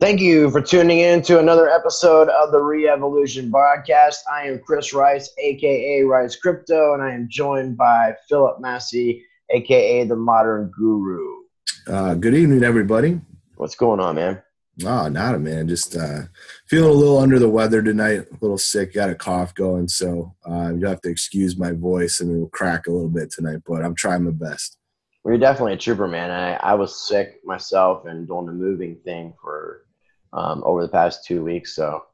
Thank you for tuning in to another episode of the Re-Evolution Broadcast. I am Chris Rice, aka Rice Crypto, and I am joined by Philip Massey, aka the Modern Guru. Good evening, everybody. What's going on, man? Oh, nada, man. Just feeling a little under the weather tonight, a little sick, got a cough going, so you have to excuse my voice and it will crack a little bit tonight, but I'm trying my best. Well, you're definitely a trooper, man. I was sick myself and doing the moving thing for over the past 2 weeks, so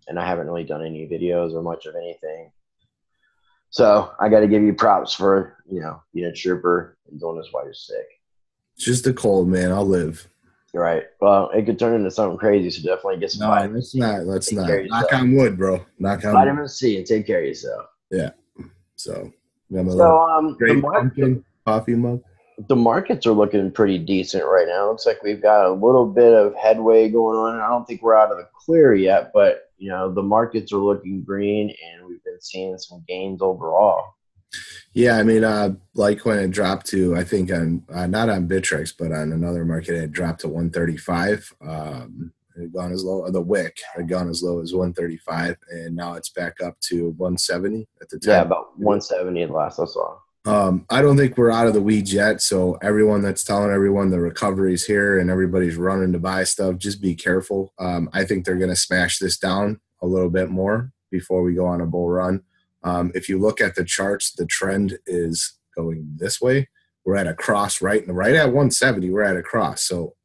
and I haven't really done any videos or much of anything. So I got to give you props for being a trooper and doing this while you're sick. It's just a cold, man. I'll live. You're right. Well, it could turn into something crazy, so definitely get some vitamin C. Let's not. Knock on wood, bro. Knock on vitamin C and take care of yourself. Yeah. So great pumpkin coffee mug. The markets are looking pretty decent right now. Looks like we've got a little bit of headway going on. I don't think we're out of the clear yet, but the markets are looking green, and we've been seeing some gains overall. Yeah, I mean, like when it dropped to, I think on not on Bittrex, but on another market, it dropped to 135. It had gone as low. The wick had gone as low as 135, and now it's back up to 170 at the time. Yeah, about 170 at last I saw. I don't think we're out of the weeds yet. So everyone that's telling everyone the recovery's here and everybody's running to buy stuff, just be careful. I think they're going to smash this down a little bit more before we go on a bull run. If you look at the charts, the trend is going this way. We're at a cross right at 170. We're at a cross. So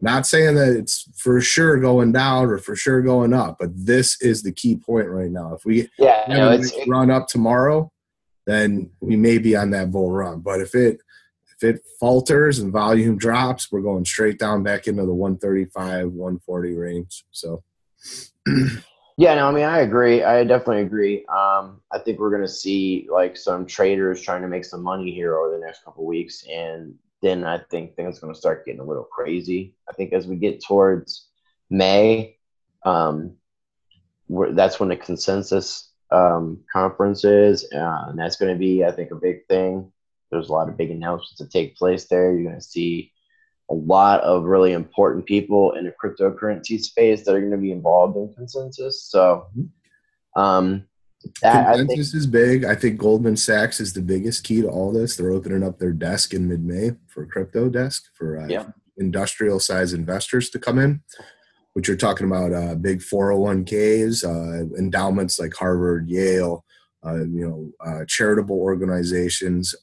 not saying that it's for sure going down or for sure going up, but this is the key point right now. If we run up tomorrow, then we may be on that bull run. But if it falters and volume drops, we're going straight down back into the 135, 140 range. So yeah, no, I mean, I agree. I definitely agree. I think we're going to see like some traders trying to make some money here over the next couple of weeks. And then I think things are going to start getting a little crazy. I think as we get towards May, that's when the consensus conference is, and that's going to be, I think, a big thing. There's a lot of big announcements that take place there. You're going to see a lot of really important people in the cryptocurrency space that are going to be involved in consensus. So consensus is big. I think Goldman Sachs is the biggest key to all this. They're opening up their desk in mid-May for crypto desk for industrial size investors to come in, which you're talking about big 401ks, endowments like Harvard, Yale, charitable organizations.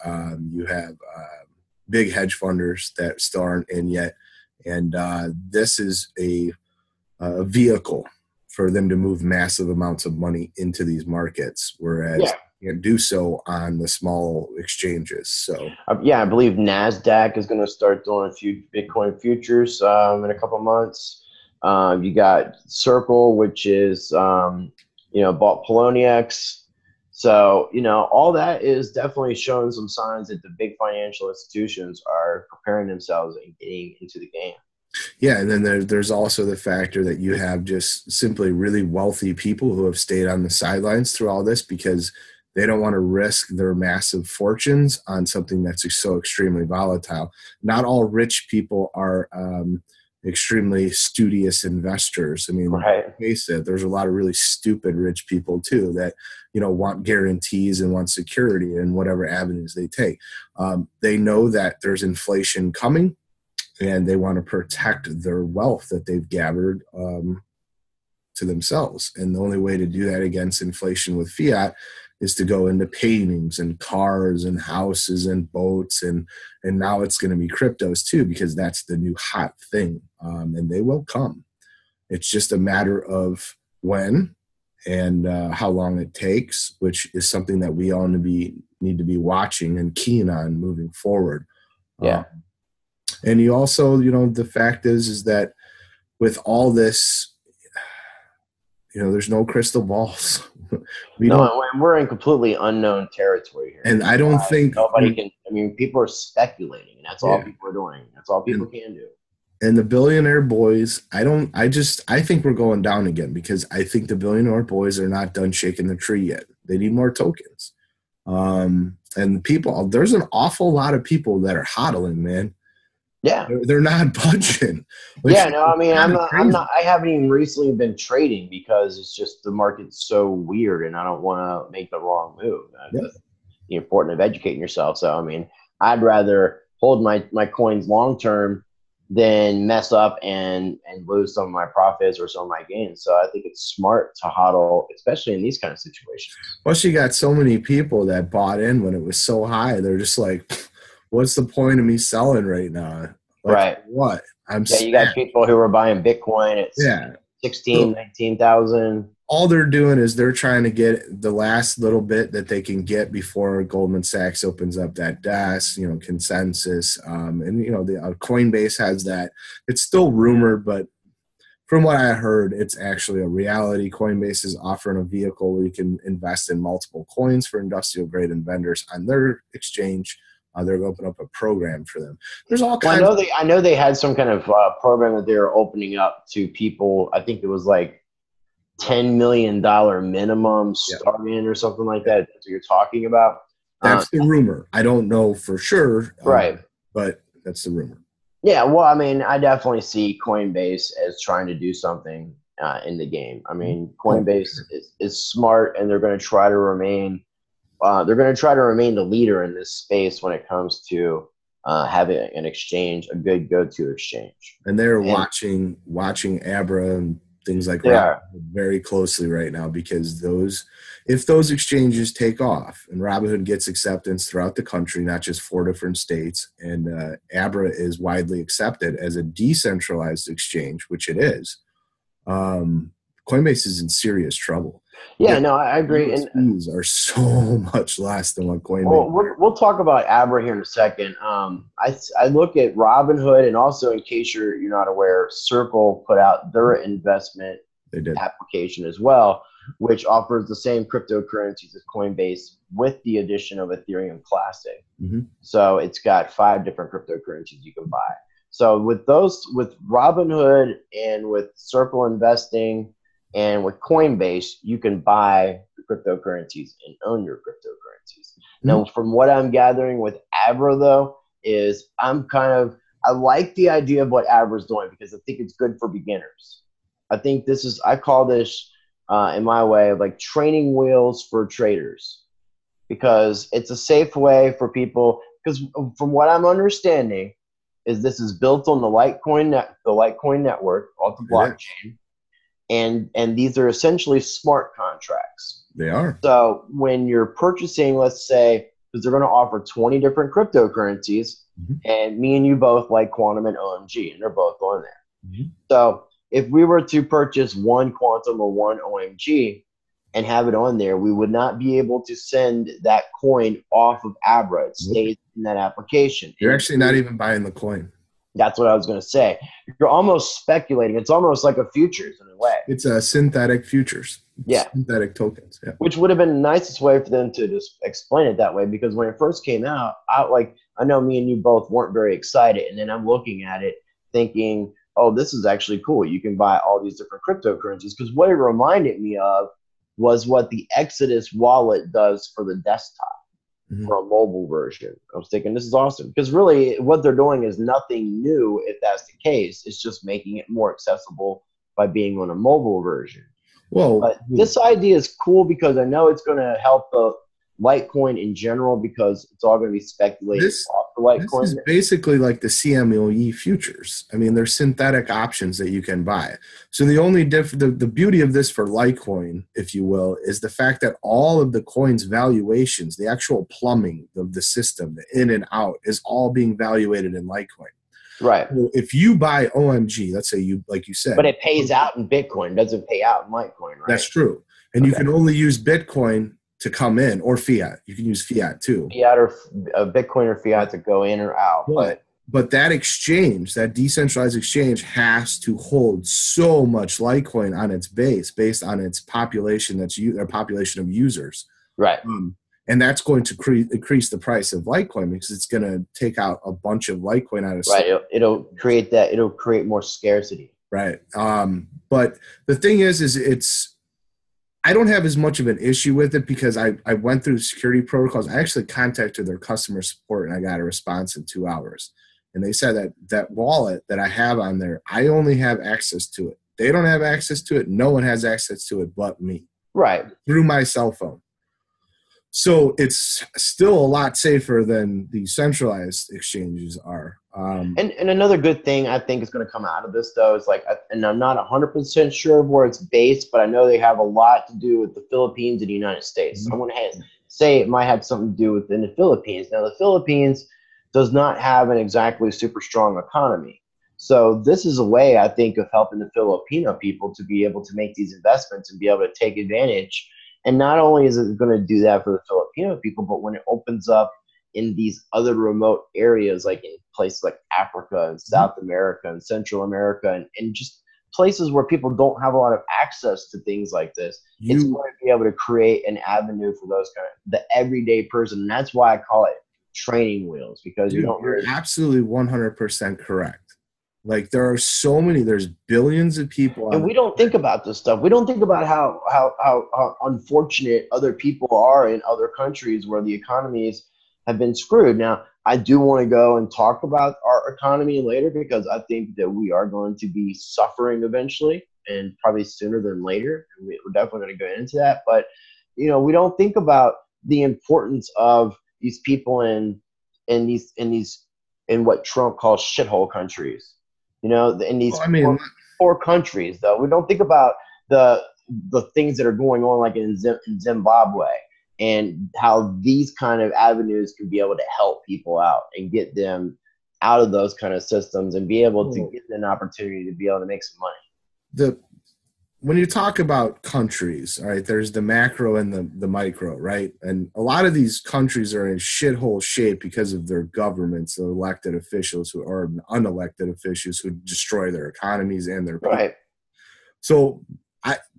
You have big hedge funders that still aren't in yet. And this is a vehicle for them to move massive amounts of money into these markets, whereas you can do so on the small exchanges. So I believe NASDAQ is going to start doing a few Bitcoin futures in a couple months. You got Circle, which is, bought Poloniex. So, all that is definitely showing some signs that the big financial institutions are preparing themselves and getting into the game. Yeah, and then there's also the factor that you have just simply really wealthy people who have stayed on the sidelines through all this because they don't want to risk their massive fortunes on something that's so extremely volatile. Not all rich people are extremely studious investors. I mean, face it, there's a lot of really stupid rich people too that, want guarantees and want security in whatever avenues they take. They know that there's inflation coming and they want to protect their wealth that they've gathered to themselves. And the only way to do that against inflation with fiat is to go into paintings and cars and houses and boats. And now it's going to be cryptos too, because that's the new hot thing. And they will come. It's just a matter of when and how long it takes, which is something that we all need to be watching and keen on moving forward. Yeah. And you also, the fact is that with all this, there's no crystal balls. We're in completely unknown territory here. And I don't think nobody can. I mean, people are speculating, and that's all people are doing. That's all people can do. And the billionaire boys, I think we're going down again because I think the billionaire boys are not done shaking the tree yet. They need more tokens. And there's an awful lot of people that are hodling, man. Yeah. They're not budging, which Yeah, is no, I mean, kind of I'm crazy. not, I haven't even recently been trading because it's just the market's so weird and I don't want to make the wrong move. Yeah. That's the importance of educating yourself. So, I mean, I'd rather hold my coins long term than mess up and lose some of my profits or some of my gains. So, I think it's smart to hodl, especially in these kind of situations. Plus, you got so many people that bought in when it was so high. They're just like, what's the point of me selling right now? Like, Right. what? I'm Yeah, you got smashed. people who are buying Bitcoin at Yeah. 16, So 19,000. all they're doing is they're trying to get the last little bit that they can get before Goldman Sachs opens up that desk, consensus. And, the Coinbase has that. It's still rumored, but from what I heard, it's actually a reality. Coinbase is offering a vehicle where you can invest in multiple coins for industrial grade investors on their exchange. They're going to open up a program for them. There's all Well, kinds. I know they had some kind of program that they were opening up to people. I think it was like $10 million minimum Yeah, start in or something like that. That's what you're talking about. Uh, that's the rumor. I don't know for sure, right. but that's the rumor. Yeah. Well, I mean, I definitely see Coinbase as trying to do something in the game. I mean, Oh, Coinbase is smart, and they're going to try to remain. They're going to try to remain the leader in this space when it comes to having an exchange, a good go-to exchange. and they're And watching Abra and things like they Robinhood are. very closely right now, because if those exchanges take off and Robinhood gets acceptance throughout the country, not just 4 different states, and Abra is widely accepted as a decentralized exchange, which it is, Coinbase is in serious trouble. Yeah. Their No, I agree. And fees are so much less than what well, Coinbase. we'll talk about Abra here in a second. I look at Robinhood, and also, in case you're not aware, Circle put out their investment They did. application as well, which offers the same cryptocurrencies as Coinbase with the addition of Ethereum Classic. Mm-hmm. So it's got 5 different cryptocurrencies you can buy. So with Robinhood and with Circle Investing and with Coinbase, you can buy cryptocurrencies and own your cryptocurrencies. Mm-hmm. Now, from what I'm gathering with Abra, though, is I like the idea of what Abra is doing because I think it's good for beginners. I call this in my way of like training wheels for traders, because it's a safe way for people. Because from what I'm understanding, is this is built on the Litecoin network, off the blockchain, and these are essentially smart contracts. They are. So when you're purchasing, let's say, because they're going to offer 20 different cryptocurrencies, Mm-hmm. and me and you both like Quantum and OMG, and they're both on there. Mm-hmm. So if we were to purchase one Quantum or one OMG and have it on there, we would not be able to send that coin off of Abra. It stays in that application. You're actually not even buying the coin. That's what I was going to say. You're almost speculating. It's almost like a futures in a way. It's a synthetic futures. Yeah. Synthetic tokens. Yeah. Which would have been the nicest way for them to just explain it that way, because when it first came out, I know me and you both weren't very excited. And then I'm looking at it thinking, oh, this is actually cool. You can buy all these different cryptocurrencies. Because what it reminded me of was what the Exodus wallet does for the desktop. Mm-hmm. For a mobile version. I was thinking, this is awesome, because really what they're doing is nothing new. If that's the case, it's just making it more accessible by being on a mobile version. Well, but this idea is cool because I know it's going to help the Litecoin in general, because it's all going to be speculated off the Litecoin. This is basically like the CMOE futures. I mean, there's synthetic options that you can buy. So the only the beauty of this for Litecoin, if you will, is the fact that all of the coin's valuations, the actual plumbing of the system, the in and out, is all being valuated in Litecoin. Right. So if you buy OMG, let's say you, like you said. But it pays out in Bitcoin, doesn't pay out in Litecoin, right? That's true. And you can only use Bitcoin to come in, or fiat. You can use fiat too. Fiat or Bitcoin or fiat to go in or out. But that exchange, that decentralized exchange, has to hold so much Litecoin on its base, based on its population, their population of users. Right. And that's going to increase the price of Litecoin, because it's going to take out a bunch of Litecoin out of right. It'll create more scarcity. Right. But the thing is I don't have as much of an issue with it, because I went through security protocols. I actually contacted their customer support and I got a response in 2 hours. And they said that that wallet that I have on there, I only have access to it. They don't have access to it. No one has access to it but me. Right. Through my cell phone. So it's still a lot safer than the centralized exchanges are. And another good thing I think is going to come out of this, though, is like, and I'm not 100% sure of where it's based, but I know they have a lot to do with the Philippines and the United States. So I'm going to say it might have something to do within the Philippines. Now, the Philippines does not have an exactly super strong economy. So this is a way, I think, of helping the Filipino people to be able to make these investments and be able to take advantage. And not only is it going to do that for the Filipino people, but when it opens up in these other remote areas, like in places like Africa and South America and Central America, and just places where people don't have a lot of access to things like this, it's going to be able to create an avenue for those kind of the everyday person. And that's why I call it training wheels, because you don't you're absolutely 100% correct. Like there are so many, there's billions of people. And we don't think about this stuff. We don't think about how unfortunate other people are in other countries where the economies have been screwed. Now, I do want to go and talk about our economy later, because I think that we are going to be suffering eventually, and probably sooner than later. We're definitely going to go into that. But, you know, we don't think about the importance of these people in what Trump calls shithole countries. You know, in these poor countries, though, we don't think about the things that are going on, like in Zimbabwe, and how these kind of avenues can be able to help people out and get them out of those kind of systems and be able to get an opportunity to be able to make some money. When you talk about countries, all right, there's the macro and the micro, right? And a lot of these countries are in shithole shape because of their governments, the elected officials or unelected officials who destroy their economies and their people. Right. So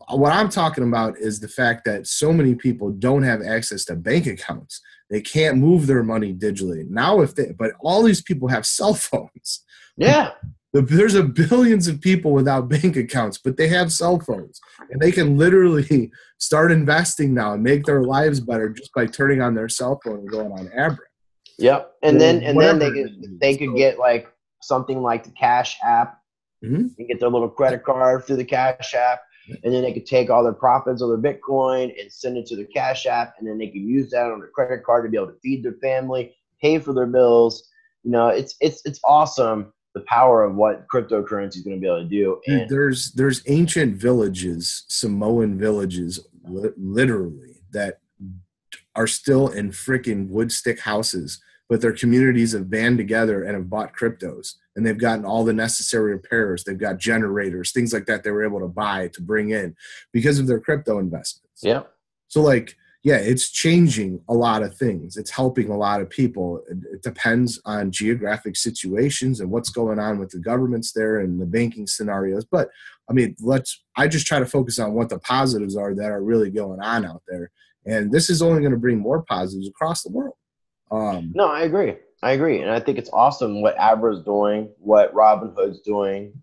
what I'm talking about is the fact that so many people don't have access to bank accounts. They can't move their money digitally. Now, but all these people have cell phones. Yeah. There's billions of people without bank accounts, but they have cell phones, and they can literally start investing now and make their lives better just by turning on their cell phone and going on Abra. Yep. And then they could get like something like the Cash App, and get their little credit card through the Cash App, and then they could take all their profits of their Bitcoin and send it to the Cash App, and then they can use that on their credit card to be able to feed their family, pay for their bills. You know, it's awesome, the power of what cryptocurrency is going to be able to do. And there's ancient villages, Samoan villages, literally, that are still in freaking wood stick houses, but their communities have band together and have bought cryptos, and they've gotten all the necessary repairs. They've got generators, things like that they were able to buy to bring in because of their crypto investments. Yeah. So like, yeah, it's changing a lot of things. It's helping a lot of people. It depends on geographic situations and what's going on with the governments there and the banking scenarios. But I mean, I just try to focus on what the positives are that are really going on out there. And this is only going to bring more positives across the world. No, I agree. And I think it's awesome what Abra's doing, what Robinhood's doing,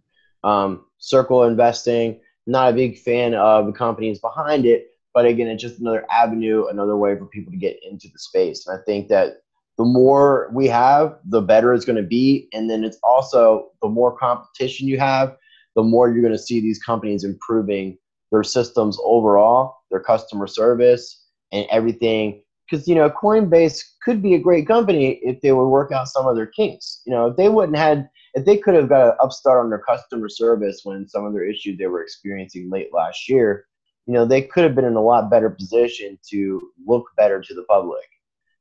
Circle Investing. Not a big fan of the companies behind it, but again, it's just another avenue, another way for people to get into the space. And I think that the more we have, the better it's going to be. And then it's also the more competition you have, the more you're going to see these companies improving their systems overall, their customer service and everything. Because, you know, Coinbase could be a great company if they would work out some of their kinks. You know, if they could have got an upstart on their customer service when some of their issues they were experiencing late last year, you know, they could have been in a lot better position to look better to the public.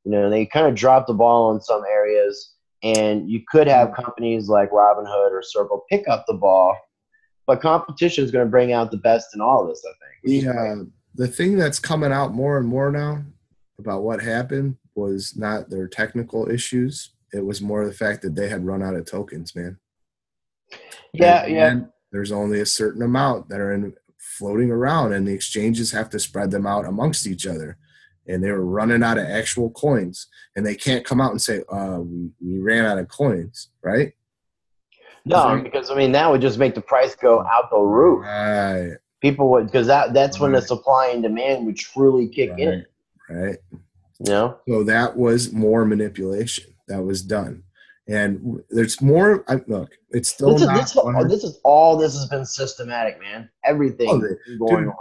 You know, they kind of dropped the ball in some areas, and you could have companies like Robinhood or Circle pick up the ball, but competition is going to bring out the best in all of this, I think. The thing that's coming out more and more now about what happened was not their technical issues. It was more the fact that they had run out of tokens, man. And there's only a certain amount that are floating around, and the exchanges have to spread them out amongst each other. And they were running out of actual coins, and they can't come out and say, we ran out of coins, right? No, because I mean, that would just make the price go out the roof. Right. People would, because that's when the supply and demand would truly kick in. Right. You know? So that was more manipulation that was done. And there's more. Look, it's still This is not this 100. this is all this has been systematic, man. All of Everything's it, been going dude. on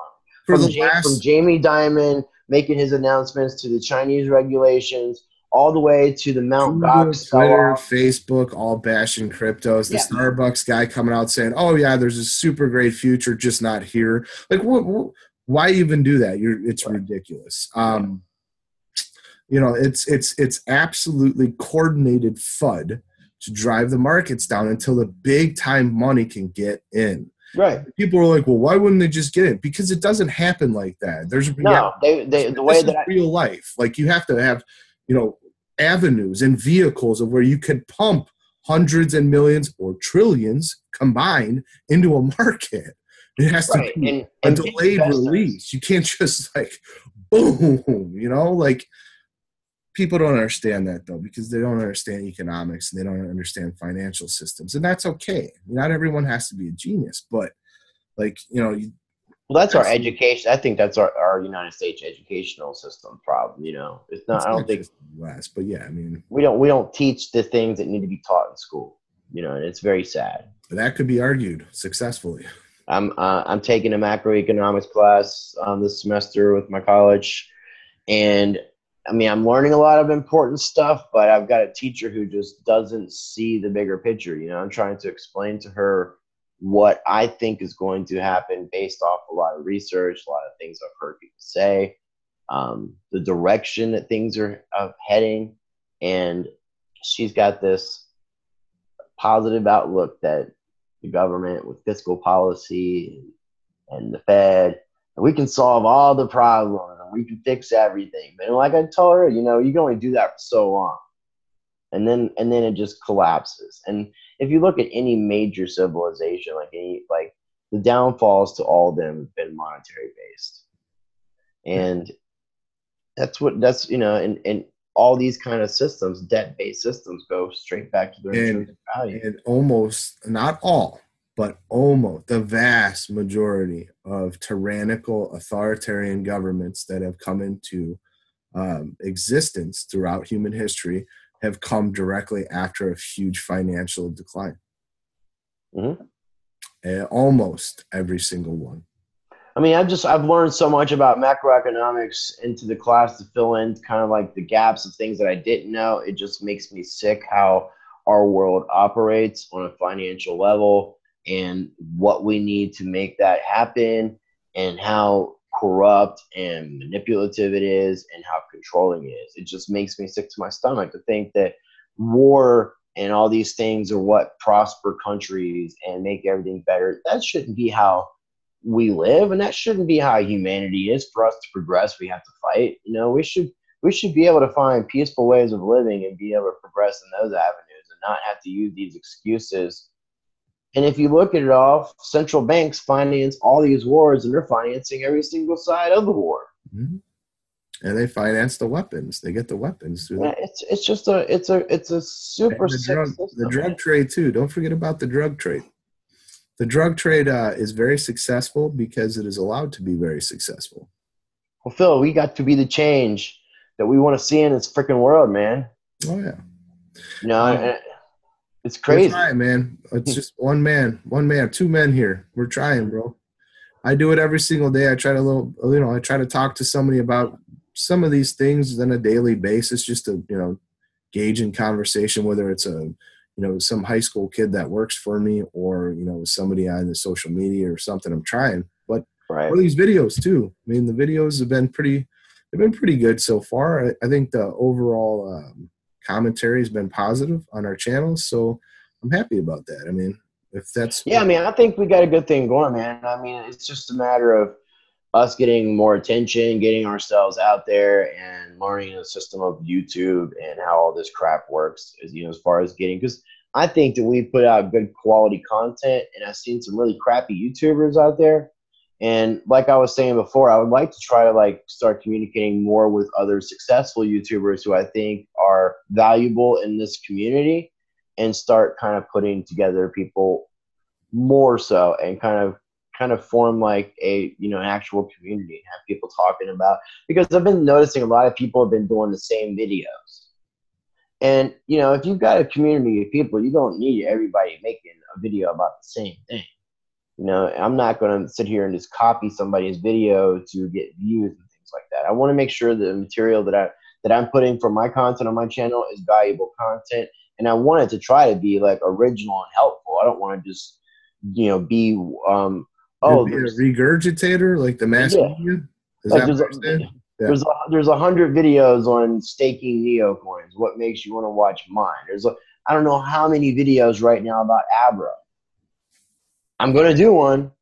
For the From last Jamie Dimon making his announcements to the Chinese regulations, all the way to the Mount Google, Gox sell Twitter, off. Facebook, all bashing cryptos. The Yeah, Starbucks guy coming out saying, "Oh yeah, there's a super great future, just not here." Like, why even do that? It's right. ridiculous. It's absolutely coordinated FUD to drive the markets down until the big time money can get in. Right. People are like, well, why wouldn't they just get it? Because it doesn't happen like that. There's reality. No, they the way This is that real life. Like, you have to have, avenues and vehicles of where you could pump hundreds and millions or trillions combined into a market. It has to right be a and big delayed investors. release. You can't just like boom, like people don't understand that though, because they don't understand economics and they don't understand financial systems. And that's okay. Not everyone has to be a genius, but like, Well, that's our education. I think that's our United States educational system problem. It's not. it's I don't not think just the US, but yeah, I mean, we don't teach the things that need to be taught in school. And it's very sad. that could be argued successfully. I'm taking a macroeconomics class this semester with my college, and I mean I'm learning a lot of important stuff, but I've got a teacher who just doesn't see the bigger picture. I'm trying to explain to her what I think is going to happen based off a lot of research, a lot of things I've heard people say, the direction that things are heading, and she's got this positive outlook that the government with fiscal policy and the Fed, and we can solve all the problems and we can fix everything. But like I told her, you can only do that for so long. And then it just collapses. And if you look at any major civilization, like the downfalls to all of them have been monetary based. And and all these kind of systems, debt-based systems, go straight back to their intrinsic value. And almost, not all, but almost the vast majority of tyrannical authoritarian governments that have come into existence throughout human history have come directly after a huge financial decline. Almost every single one. I mean, I've learned so much about macroeconomics into the class to fill in kind of like the gaps of things that I didn't know. It just makes me sick how our world operates on a financial level and what we need to make that happen and how corrupt and manipulative it is and how controlling it is. It just makes me sick to my stomach to think that war and all these things are what prosper countries and make everything better. That shouldn't be how we live, and that shouldn't be how humanity is. For us to progress, we have to fight. We should be able to find peaceful ways of living and be able to progress in those avenues and not have to use these excuses. And if you look at it all, central banks finance all these wars, and they're financing every single side of the war. Mm-hmm. And they finance the weapons. They get the weapons through that. It's just a super sick system. The drug trade too. Don't forget about the drug trade. The drug trade is very successful because it is allowed to be very successful. Well, Phil, we got to be the change that we want to see in this freaking world, man. Oh yeah. It's crazy. We're trying, man. It's just one man, two men here. We're trying, bro. I do it every single day. I try to talk to somebody about some of these things on a daily basis, just to, gauge in conversation, whether it's some high school kid that works for me or, somebody on the social media or something. I'm trying, but right. Or these videos too. I mean, the videos have been pretty good so far. I think the overall commentary has been positive on our channel. So I'm happy about that. I mean, if that's, yeah, I mean, I think we got a good thing going, man. I mean, it's just a matter of us getting more attention, getting ourselves out there, and learning the system of YouTube and how all this crap works. As far as because I think that we put out good quality content, and I've seen some really crappy YouTubers out there. And like I was saying before, I would like to try to start communicating more with other successful YouTubers who I think are valuable in this community, and start kind of putting together people more so and kind of form an actual community and have people talking about, because I've been noticing a lot of people have been doing the same videos. And if you've got a community of people, you don't need everybody making a video about the same thing. I'm not going to sit here and just copy somebody's video to get views and things like that. I want to make sure the material that I'm putting for my content on my channel is valuable content, and I want it to try to be like original and helpful. I don't want to just be You'd be a regurgitator like the mass yeah, media. Is like that what you're saying? Yeah. there's 100 videos on staking neocoins. What makes you want to watch mine? I don't know how many videos right now about Abra. I'm going to do one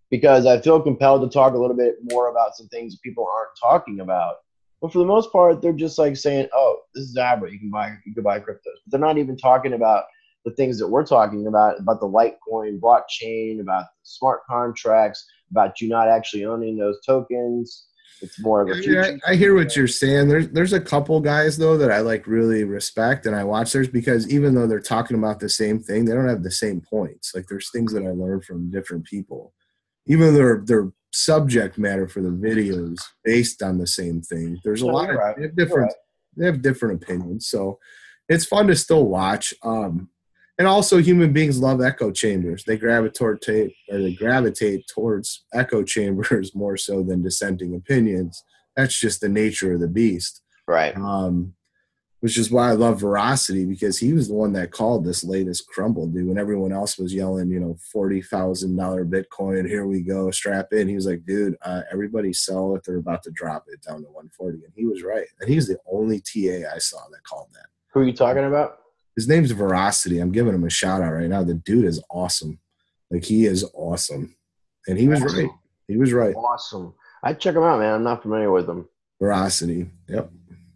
because I feel compelled to talk a little bit more about some things people aren't talking about. But for the most part, they're just like saying, "Oh, this is Abra. You can buy cryptos." But they're not even talking about the things that we're talking about the Litecoin blockchain, about smart contracts, about you not actually owning those tokens. It's more of a future. I hear what you're saying. There's a couple guys though that I like really respect and I watch theirs because even though they're talking about the same thing, they don't have the same points. Like there's things that I learned from different people. Even though their subject matter for the videos based on the same thing. There's a lot of they have different opinions. So it's fun to still watch. And also human beings love echo chambers. They gravitate towards echo chambers more so than dissenting opinions. That's just the nature of the beast. Right. Which is why I love Veracity, because he was the one that called this latest crumble, dude. When everyone else was yelling, $40,000 Bitcoin, here we go, strap in. He was like, dude, everybody sell it. They're about to drop it down to 140. And he was right. And he's the only TA I saw that called that. Who are you talking about? His name's Veracity. I'm giving him a shout out right now. The dude is awesome. Like, he is awesome. And he was right. He was right. Awesome. I'd check him out, man. I'm not familiar with him. Veracity. Yep.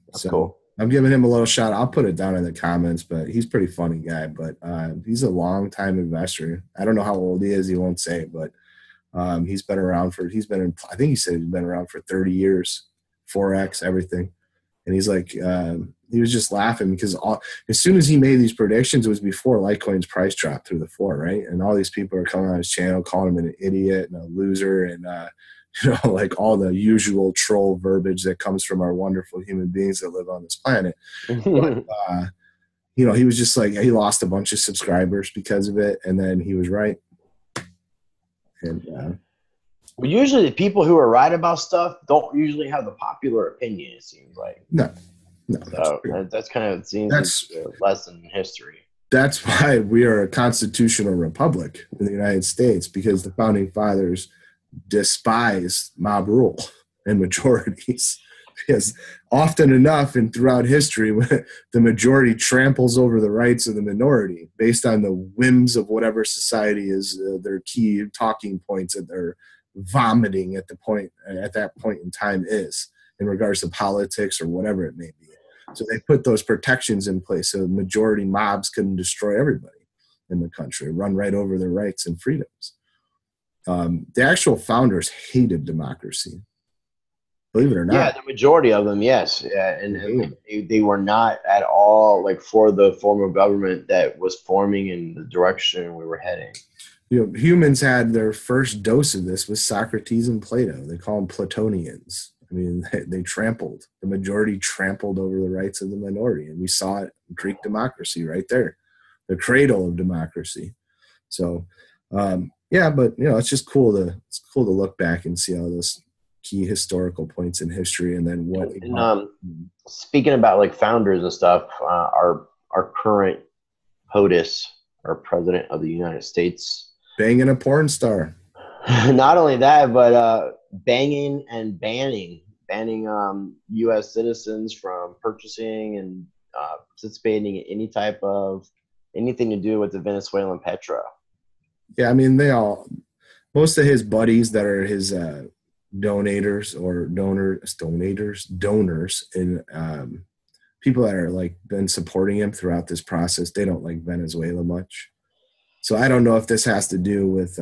That's cool. I'm giving him a little shout. I'll put it down in the comments, but he's a pretty funny guy. But he's a long-time investor. I don't know how old he is. He won't say, but he's been around I think he said he's been around for 30 years, Forex, everything. And he's like, he was just laughing because as soon as he made these predictions, it was before Litecoin's price dropped through the floor, right? And all these people are coming on his channel, calling him an idiot and a loser and, like all the usual troll verbiage that comes from our wonderful human beings that live on this planet. But, he was just like, he lost a bunch of subscribers because of it. And then he was right. And well, usually the people who are right about stuff don't usually have the popular opinion, it seems like. No, that's kind of seems like a lesson in history. That's why we are a constitutional republic in the United States, because the founding fathers despise mob rule and majorities. Because often enough and throughout history, the majority tramples over the rights of the minority based on the whims of whatever society is their key talking points that they're vomiting at that point in time is in regards to politics or whatever it may be. So they put those protections in place so majority mobs couldn't destroy everybody in the country, run right over their rights and freedoms. The actual founders hated democracy. Believe it or not. Yeah, the majority of them, yes. Yeah, and they were not at all like for the form of government that was forming in the direction we were heading. Humans had their first dose of this with Socrates and Plato. They call them Platonians. I mean, they trampled. The majority trampled over the rights of the minority. And we saw it in Greek democracy right there, the cradle of democracy. So, yeah, but, it's just cool to look back and see all those key historical points in history and then what. And, speaking about like founders and stuff, our current POTUS, our president of the United States, banging a porn star. Not only that, but banging and banning U.S. citizens from purchasing and participating in any type of anything to do with the Venezuelan petrol. Yeah, I mean, most of his buddies that are his donors, and people that are like been supporting him throughout this process, they don't like Venezuela much. So I don't know if this has to do with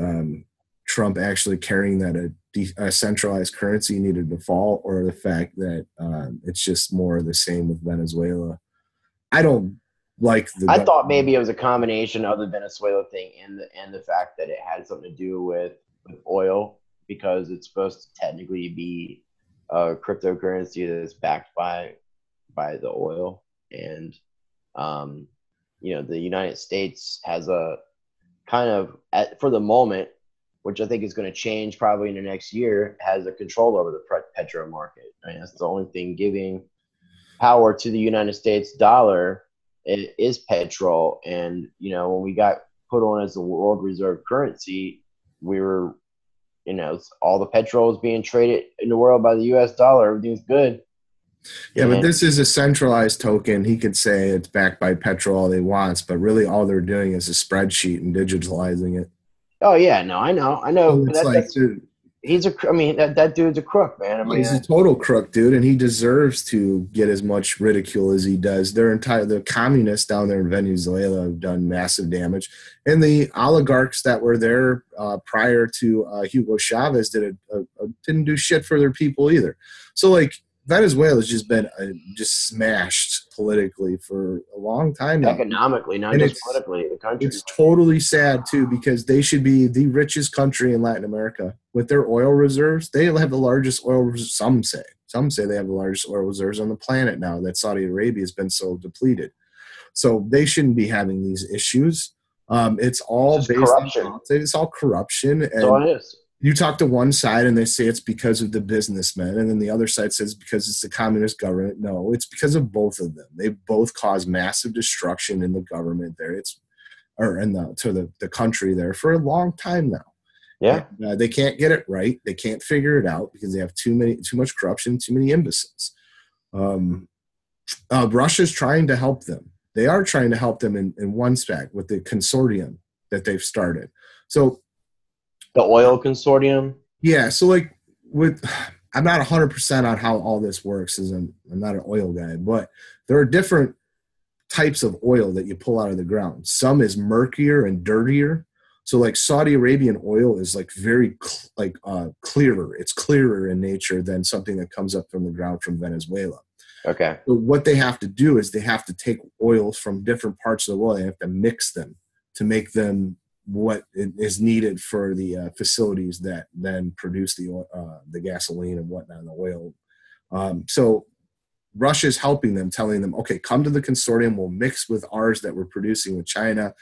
Trump actually caring that a centralized currency needed to fall, or the fact that it's just more of the same with Venezuela. I don't like I thought maybe it was a combination of the Venezuela thing and the fact that it had something to do with oil, because it's supposed to technically be a cryptocurrency that is backed by the oil. And um, the United States has a kind of, for the moment, which I think is going to change probably in the next year, has a control over the petro market. I mean, that's the only thing giving power to the United States dollar is petrol. And, when we got put on as the world reserve currency, we were, all the petrol is being traded in the world by the US dollar. Everything's good. Yeah, but this is a centralized token. He could say it's backed by petrol all he wants, but really all they're doing is a spreadsheet and digitalizing it. Oh yeah, no, I know. So But it's like, that dude's a crook, man. I mean, he's a total crook, dude, and he deserves to get as much ridicule as he does. The communists down there in Venezuela have done massive damage, and the oligarchs that were there prior to Hugo Chavez didn't do shit for their people either. So, like, Venezuela's just been just smashed politically for a long time now. Economically, not And just politically, the country. It's totally sad, too, because they should be the richest country in Latin America. With their oil reserves, they have the largest oil reserves, some say. Some say they have the largest oil reserves on the planet now that Saudi Arabia has been so depleted. So they shouldn't be having these issues. It's all It's based corruption. on it's all corruption. That's all it is. You talk to one side and they say it's because of the businessmen, and then the other side says because it's the communist government. No, it's because of both of them. They both cause massive destruction in the government there. To the country there for a long time now. Yeah. And, they can't get it right. They can't figure it out because they have too much corruption, too many imbeciles. Russia's trying to help them. They are trying to help them in one aspect with the consortium that they've started. So the oil consortium. Yeah. So I'm not 100% on how all this works, as I'm not an oil guy, but there are different types of oil that you pull out of the ground. Some is murkier and dirtier. So like Saudi Arabian oil is like very clearer. It's clearer in nature than something that comes up from the ground from Venezuela. Okay. So what they have to do is they have to take oils from different parts of the world. They have to mix them to make them what is needed for the facilities that then produce the gasoline and whatnot, and the oil. So Russia's helping them, telling them, okay, come to the consortium. We'll mix with ours that we're producing with China,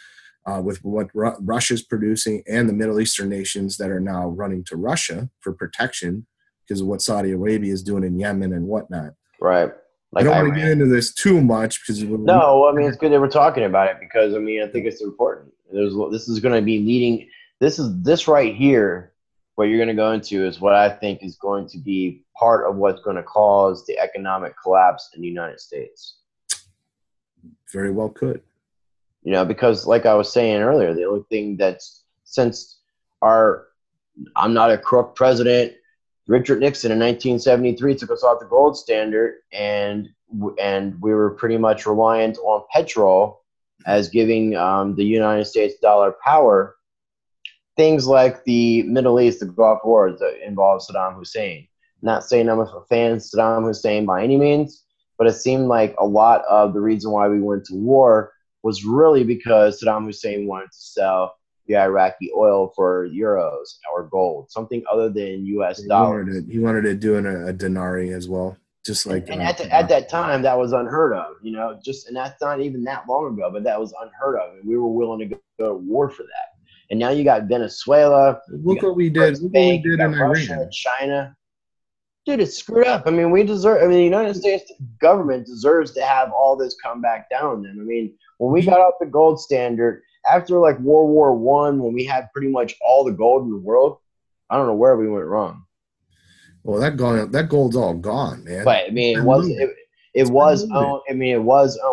with what Russia's producing, and the Middle Eastern nations that are now running to Russia for protection because of what Saudi Arabia is doing in Yemen and whatnot. Right. I don't want to get into this too much because no, I mean, it's good that we're talking about it because I think it's important. This is going to be leading. This right here, what you're going to go into is what I think is going to be part of what's going to cause the economic collapse in the United States. Very well could. Because like I was saying earlier, the only thing that's I'm not a crook president. Richard Nixon in 1973 took us off the gold standard, and we were pretty much reliant on petrol as giving the United States dollar power. Things like the Middle East, the Gulf Wars that involve Saddam Hussein. Not saying I'm a fan of Saddam Hussein by any means, but it seemed like a lot of the reason why we went to war was really because Saddam Hussein wanted to sell the Iraqi oil for euros or gold, something other than U.S. dollars. He wanted to do a denarii as well, just like. And at that time, that was unheard of, and that's not even that long ago, but that was unheard of, and we were willing to go to war for that. And now you got Venezuela. Look what we did. Look what we did in Russia, Iran. China. Dude, it's screwed up. The United States government deserves to have all this come back down on them. When we got off the gold standard, after like World War I, when we had pretty much all the gold in the world, I don't know where we went wrong. Well, that gold's all gone, man. But it was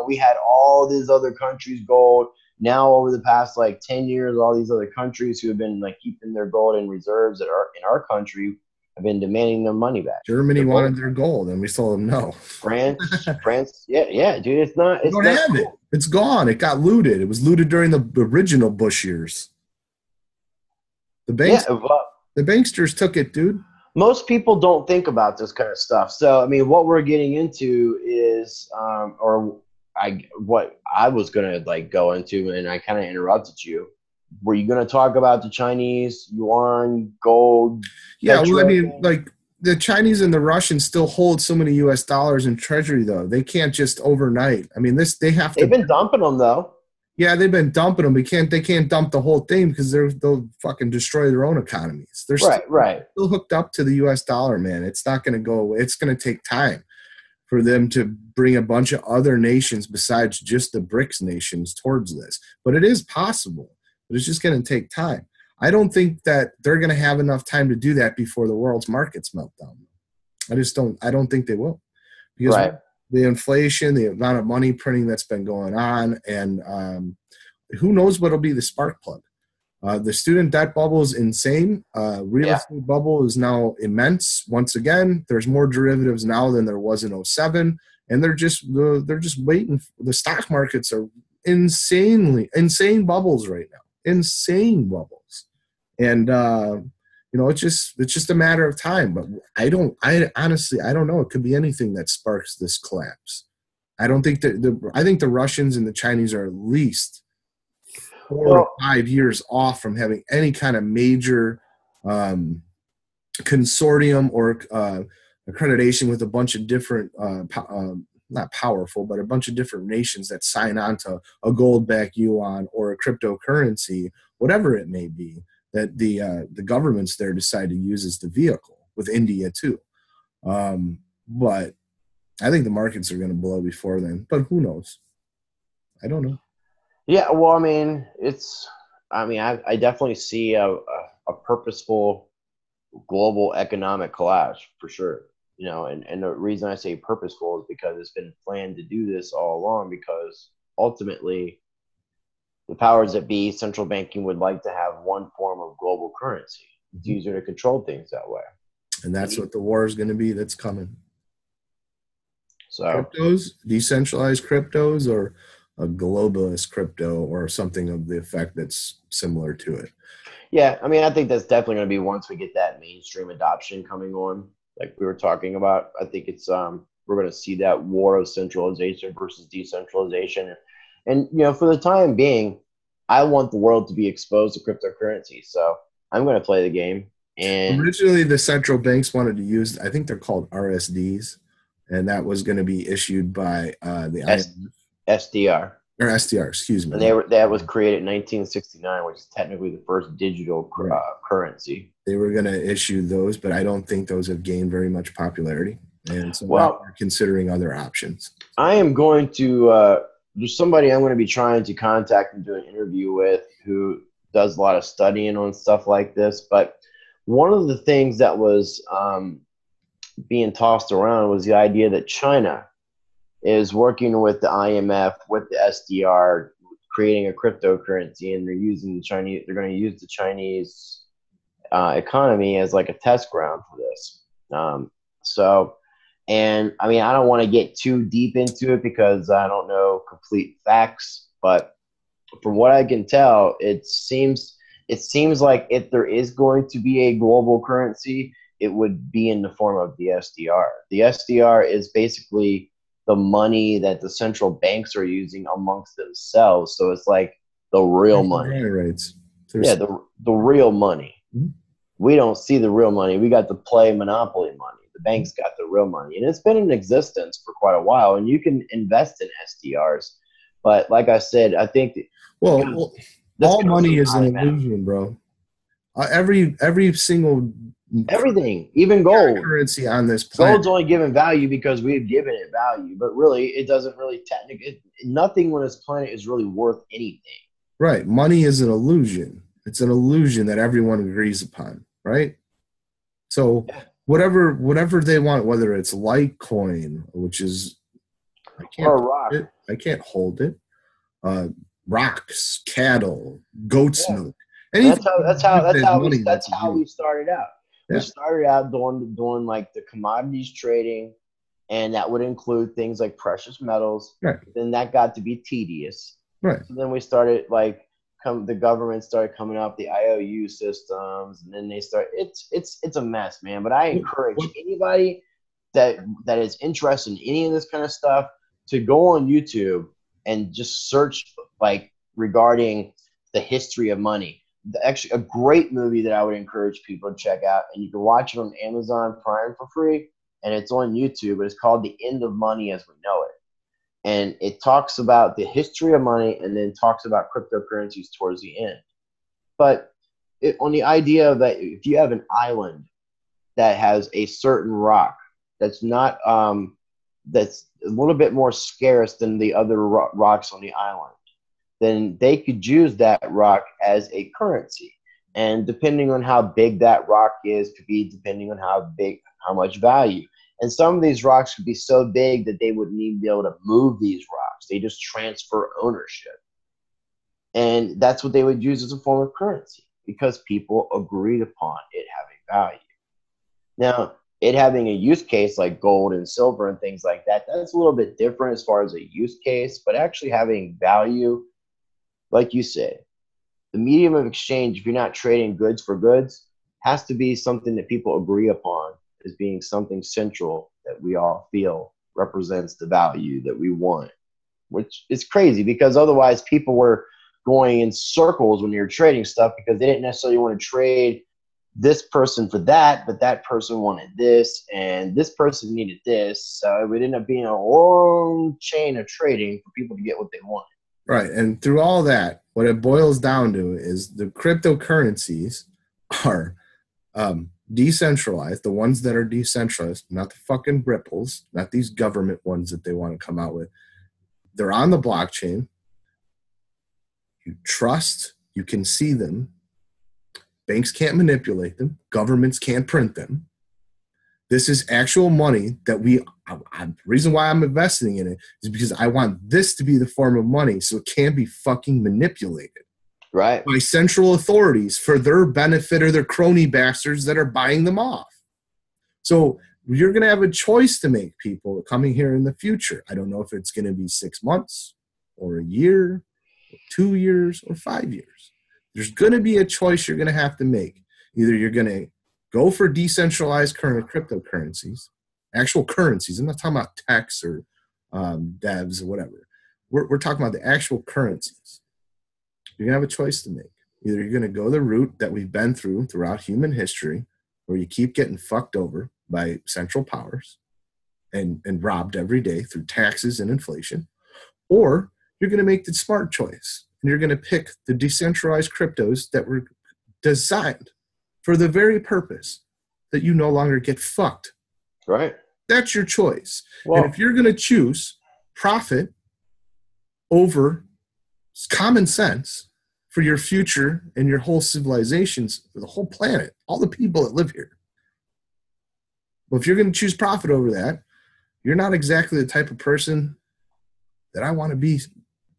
we had all these other countries' gold. Now over the past like 10 years, all these other countries who have been like keeping their gold in reserves that are in our country have been demanding their money back. Germany wanted their gold, and we told them no. France, yeah, dude, it's not. Don't have it. It's gone. It got looted. It was looted during the original Bush years. The banksters took it, dude. Most people don't think about this kind of stuff. So, what we're getting into is, what I was gonna like go into, and I kind of interrupted you. Were you gonna talk about the Chinese yuan, gold? Yeah, well, the Chinese and the Russians still hold so many U.S. dollars in treasury, though. They can't just overnight. I mean, they have to. They've been dumping them though. Yeah, they've been dumping them. They can't dump the whole thing because they'll fucking destroy their own economies. They're still hooked up to the U.S. dollar, man. It's not going to go away. It's going to take time for them to bring a bunch of other nations besides just the BRICS nations towards this. But it is possible. But it's just going to take time. I don't think that they're going to have enough time to do that before the world's markets melt down. I don't think they will. Because the inflation, the amount of money printing that's been going on, and who knows what'll be the spark plug. The student debt bubble is insane. Real estate bubble is now immense. Once again, there's more derivatives now than there was in 2007, and they're just waiting. The stock markets are insane bubbles right now. Insane bubbles. And it's just a matter of time. But I honestly don't know. It could be anything that sparks this collapse. I don't think I think the Russians and the Chinese are at least 4 or 5 years off from having any kind of major consortium or accreditation with a bunch of different, not powerful, but a bunch of different nations that sign on to a gold-backed yuan or a cryptocurrency, whatever it may be, that the governments there decide to use as the vehicle, with India too. But I think the markets are going to blow before then, but who knows? I don't know. Yeah, well, I definitely see a purposeful global economic collapse for sure. And the reason I say purposeful is because it's been planned to do this all along, because ultimately the powers that be, central banking, would like to have one form of global currency. It's easier to control things that way. And that's what the war is going to be that's coming. So cryptos, decentralized cryptos, or a globalist crypto, or something of the effect that's similar to it. Yeah, I think that's definitely going to be once we get that mainstream adoption coming on, like we were talking about. I think it's we're going to see that war of centralization versus decentralization. And for the time being, I want the world to be exposed to cryptocurrency. So I'm going to play the game. And originally, the central banks wanted to use, I think they're called RSDs, and that was going to be issued by the SDR. Or SDR, excuse me. And that was created in 1969, which is technically the first digital currency. They were going to issue those, but I don't think those have gained very much popularity. And so we're considering other options. I am going to there's somebody I'm going to be trying to contact and do an interview with who does a lot of studying on stuff like this. But one of the things that was being tossed around was the idea that China is working with the IMF, with the SDR, creating a cryptocurrency, and they're going to use the Chinese economy as like a test ground for this. And I don't want to get too deep into it because I don't know complete facts, but from what I can tell, it seems like if there is going to be a global currency, it would be in the form of the SDR. The SDR is basically the money that the central banks are using amongst themselves. So it's like the real money. Yeah, the real money. Mm-hmm. We don't see the real money. We got the play monopoly money. The banks got the real money. And it's been in existence for quite a while. And you can invest in SDRs. But like I said, I think all money is an illusion, bro. Every single everything, even gold currency on this planet. Gold's only given value because we've given it value, but really it doesn't really nothing on this planet is really worth anything. Right. Money is an illusion. It's an illusion that everyone agrees upon, right? So whatever they want, whether it's Litecoin, which is I can't hold it. Rocks, cattle, goat's milk. That's how we started out. Yeah. We started out doing like the commodities trading, and that would include things like precious metals. Right. Then that got to be tedious. Right. So then we started the government started coming up the IOU systems, and then they start. It's a mess, man. But I encourage anybody that is interested in any of this kind of stuff to go on YouTube and just search regarding the history of money. actually a great movie that I would encourage people to check out, and you can watch it on Amazon Prime for free, and it's on YouTube. But it's called The End of Money as We Know It, and it talks about the history of money, and then talks about cryptocurrencies towards the end. But on the idea that if you have an island that has a certain rock that's not that's a little bit more scarce than the other rocks on the island, then they could use that rock as a currency. And depending on how big that rock is, could be depending on how much value. And some of these rocks could be so big that they wouldn't even be able to move these rocks. They just transfer ownership. And that's what they would use as a form of currency because people agreed upon it having value. Now, it having a use case like gold and silver and things like that, that's a little bit different as far as a use case, but actually having value, like you said, the medium of exchange, if you're not trading goods for goods, has to be something that people agree upon as being something central that we all feel represents the value that we want, which is crazy because otherwise people were going in circles when you're trading stuff because they didn't necessarily want to trade this person for that, but that person wanted this and this person needed this. So it would end up being a long chain of trading for people to get what they wanted. Right. And through all that, what it boils down to is the cryptocurrencies are decentralized, the ones that are decentralized, not the fucking ripples, not these government ones that they want to come out with. They're on the blockchain. You trust, you can see them. Banks can't manipulate them. Governments can't print them. This is actual money that the reason why I'm investing in it is because I want this to be the form of money so it can't be fucking manipulated. Right. By central authorities for their benefit or their crony bastards that are buying them off. So you're going to have a choice to make, people coming here in the future. I don't know if it's going to be 6 months or a year, or 2 years or 5 years. There's going to be a choice you're going to have to make. Either you're going to go for decentralized current cryptocurrencies, actual currencies. I'm not talking about techs or devs or whatever. We're talking about the actual currencies. You're going to have a choice to make. Either you're going to go the route that we've been throughout human history, where you keep getting fucked over by central powers and robbed every day through taxes and inflation, or you're going to make the smart choice and you're going to pick the decentralized cryptos that were designed for the very purpose that you no longer get fucked. Right. That's your choice. Well, and if you're going to choose profit over common sense for your future and your whole civilizations, for the whole planet, all the people that live here. Well, if you're going to choose profit over that, you're not exactly the type of person that I want to be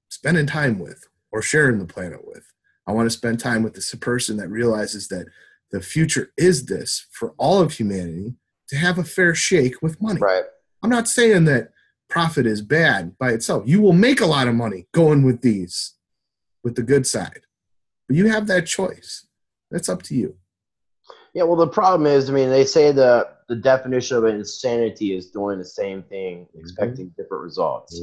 spending time with or sharing the planet with. I want to spend time with this person that realizes that the future is this for all of humanity to have a fair shake with money. Right. I'm not saying that profit is bad by itself. You will make a lot of money going with these, with the good side. But you have that choice. That's up to you. Yeah, well, the problem is, I mean, they say the definition of insanity is doing the same thing, expecting different results.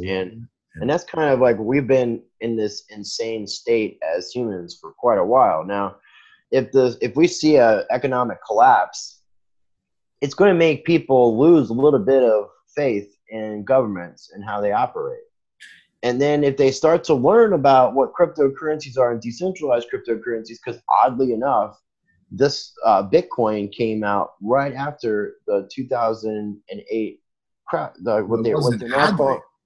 And that's kind of like we've been in this insane state as humans for quite a while. Now, if we see an economic collapse, it's going to make people lose a little bit of faith in governments and how they operate. And then if they start to learn about what cryptocurrencies are and decentralized cryptocurrencies, because oddly enough, this Bitcoin came out right after the 2008 crap.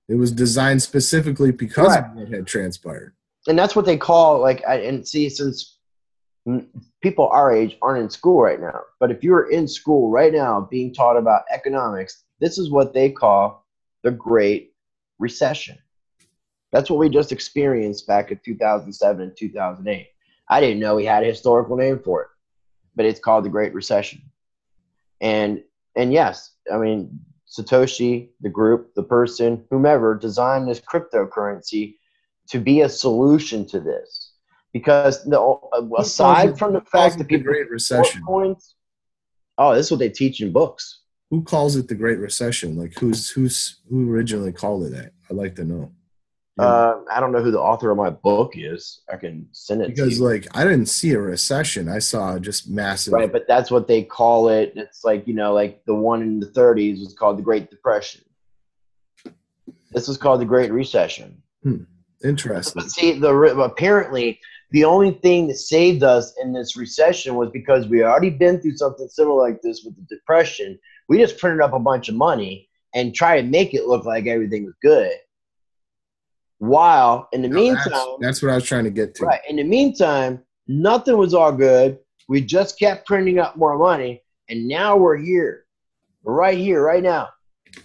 It was designed specifically because of what had transpired. And that's what they call and see, since people our age aren't in school right now, but if you're in school right now being taught about economics, this is what they call the Great Recession. That's what we just experienced back in 2007 and 2008. I didn't know we had a historical name for it, but it's called the Great Recession. And yes, I mean, Satoshi, the group, the person, whomever designed this cryptocurrency to be a solution to this. Because aside from the fact that people Great Recession, coins, this is what they teach in books. Who calls it the Great Recession? Like who originally called it that? I'd like to know. Yeah. I don't know who the author of my book is. I can send it to Because you. like I didn't see a recession. I saw just massive. Right, but that's what they call it. It's like, like the one in the 30s was called the Great Depression. This was called the Great Recession. Interesting. But see, apparently the only thing that saved us in this recession was because we already been through something similar like this with the Depression. We just printed up a bunch of money and tried to make it look like everything was good. While in the meantime, That's what I was trying to get to. right, in the meantime, nothing was all good. We just kept printing up more money, and now we're here. We're right here, right now.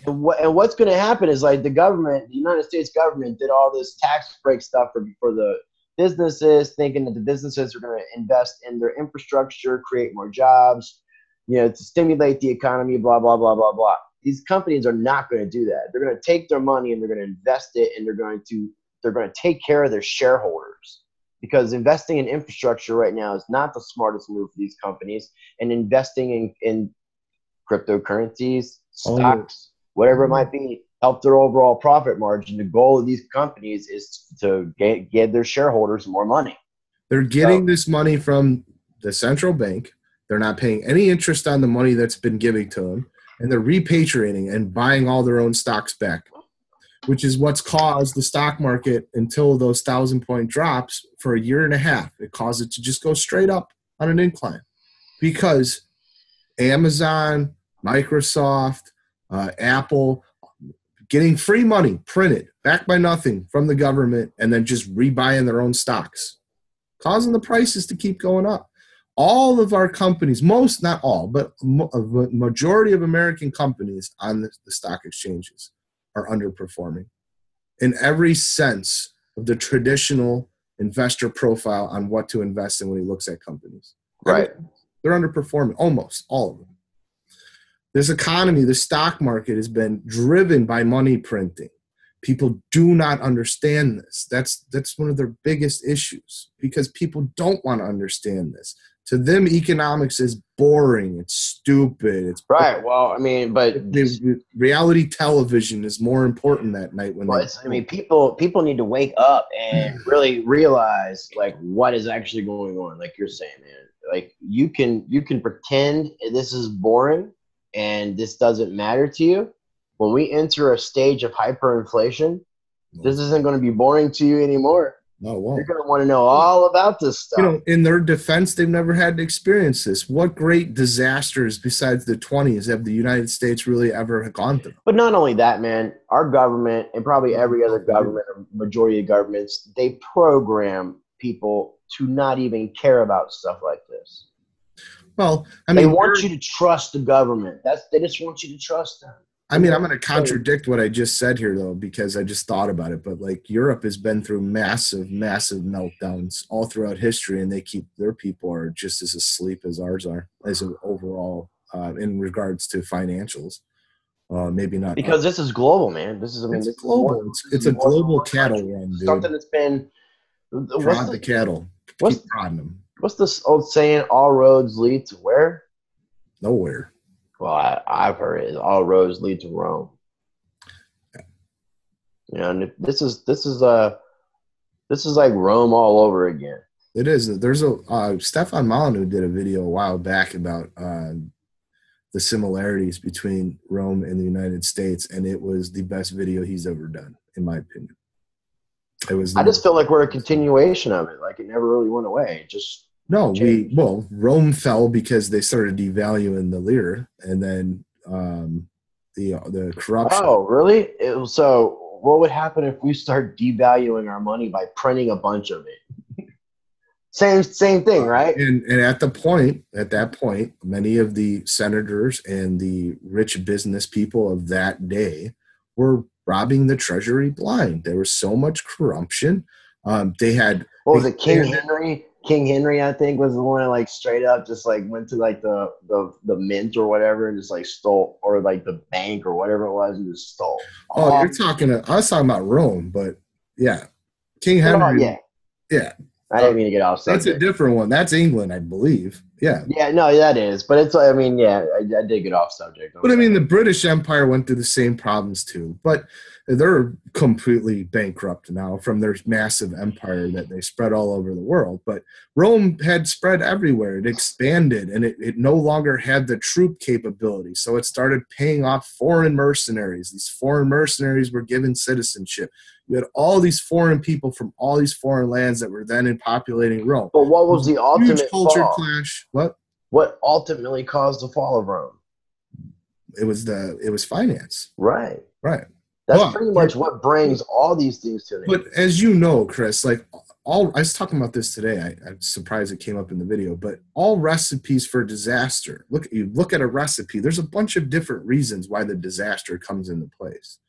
And what's going to happen is like the United States government did all this tax break stuff for the businesses, thinking that the businesses are going to invest in their infrastructure, create more jobs, to stimulate the economy, blah, blah, blah, blah, blah. These companies are not going to do that. They're going to take their money and they're going to invest it, and they're going to take care of their shareholders, because investing in infrastructure right now is not the smartest move for these companies, and investing in cryptocurrencies, stocks, whatever it might be, help their overall profit margin. The goal of these companies is to get their shareholders more money. They're getting this money from the central bank. They're not paying any interest on the money that's been given to them, and they're repatriating and buying all their own stocks back, which is what's caused the stock market, until those 1,000-point drops for a year and a half, it caused it to just go straight up on an incline, because Amazon, Microsoft, Apple, getting free money printed, backed by nothing from the government, and then just rebuying their own stocks, causing the prices to keep going up. All of our companies, most, not all, but a majority of American companies on the stock exchanges are underperforming in every sense of the traditional investor profile on what to invest in when he looks at companies. Right. They're underperforming, almost all of them. This economy, the stock market, has been driven by money printing. People do not understand this. That's one of their biggest issues, because people don't want to understand this. To them, economics is boring. It's stupid. It's right. Well, I mean, but reality television is more important that night people need to wake up and really realize like what is actually going on. Like you're saying, man, like you can pretend this is boring and this doesn't matter to you. When we enter a stage of hyperinflation, this isn't going to be boring to you anymore. No, it won't. You're going to want to know all about this stuff. In their defense, they've never had to experience this. What great disasters besides the 20s have the United States really ever gone through? But not only that, man, our government and probably every other government, or majority of governments, they program people to not even care about stuff like this. Well, I mean, they want you to trust the government. They just want you to trust them. I mean, I'm going to contradict what I just said here, though, because I just thought about it. But like Europe has been through massive, massive meltdowns all throughout history, and their people are just as asleep as ours are, as an overall in regards to financials. Maybe not, because this is global, man. This is global. It's a global cattle run, dude. Something that's been prod the cattle. Keep prodding them. What's this old saying? All roads lead to where? Nowhere. Well, I've heard it. All roads lead to Rome. And this is like Rome all over again. It is. There's Stefan Molyneux did a video a while back about the similarities between Rome and the United States, and it was the best video he's ever done, in my opinion. I just feel like we're a continuation of it. Like it never really went away. It just Rome fell because they started devaluing the lira, and then the corruption. Oh, really? So what would happen if we start devaluing our money by printing a bunch of it? Same thing, right? And at that point, many of the senators and the rich business people of that day were robbing the treasury blind. There was so much corruption. They had King Henry? King Henry, I think, was the one that like straight up just like went to like the mint or whatever and just like stole, or like the bank or whatever it was, and just stole. Oh, I was talking about Rome, but yeah, King Henry. Yeah. I didn't mean to get off subject. That's a different one. That's England, I believe. Yeah. Yeah, no, that is. But it's, I mean, yeah, I did get off subject. I'm But I sorry. mean, the British Empire went through the same problems too, but they're completely bankrupt now from their massive empire that they spread all over the world. But Rome had spread everywhere. It expanded and it no longer had the troop capability. So it started paying off foreign mercenaries. These foreign mercenaries were given citizenship. You had all these foreign people from all these foreign lands that were then in populating Rome. But what It was was a the huge ultimate culture fall? clash. What? What ultimately caused the fall of Rome? It was finance. Right. Right. That's But pretty much what brings all these things to an end. but as you know, Chris, like all I was talking about this today. I'm surprised it came up in the video, but all recipes for disaster. You look at a recipe, there's a bunch of different reasons why the disaster comes into place.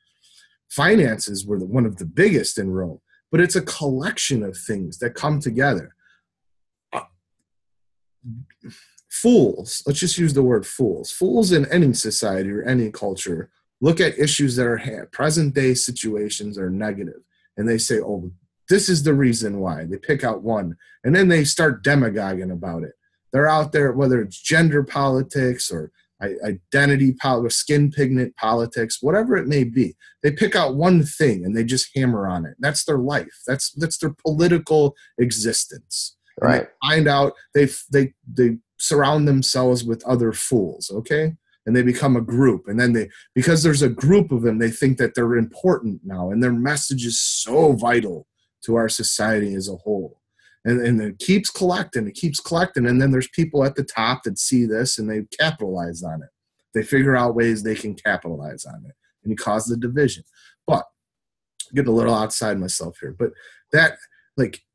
Finances were one of the biggest in Rome, but it's a collection of things that come together. Fools, let's just use the word fools. Fools in any society or any culture look at issues that are present day situations are negative, and they say, oh, this is the reason why. They pick out one, and then they start demagoguing about it. They're out there, whether it's gender politics or identity politics, skin pigment politics, whatever it may be. They pick out one thing and they just hammer on it. That's their life. That's their political existence. And they Right. find out they surround themselves with other fools, okay? And they become a group. And then because there's a group of them, they think that they're important now. And their message is so vital to our society as a whole. And it keeps collecting, And then there's people at the top that see this and they capitalize on it. They figure out ways they can capitalize on it. And you cause the division. But I'm getting a little outside myself here. But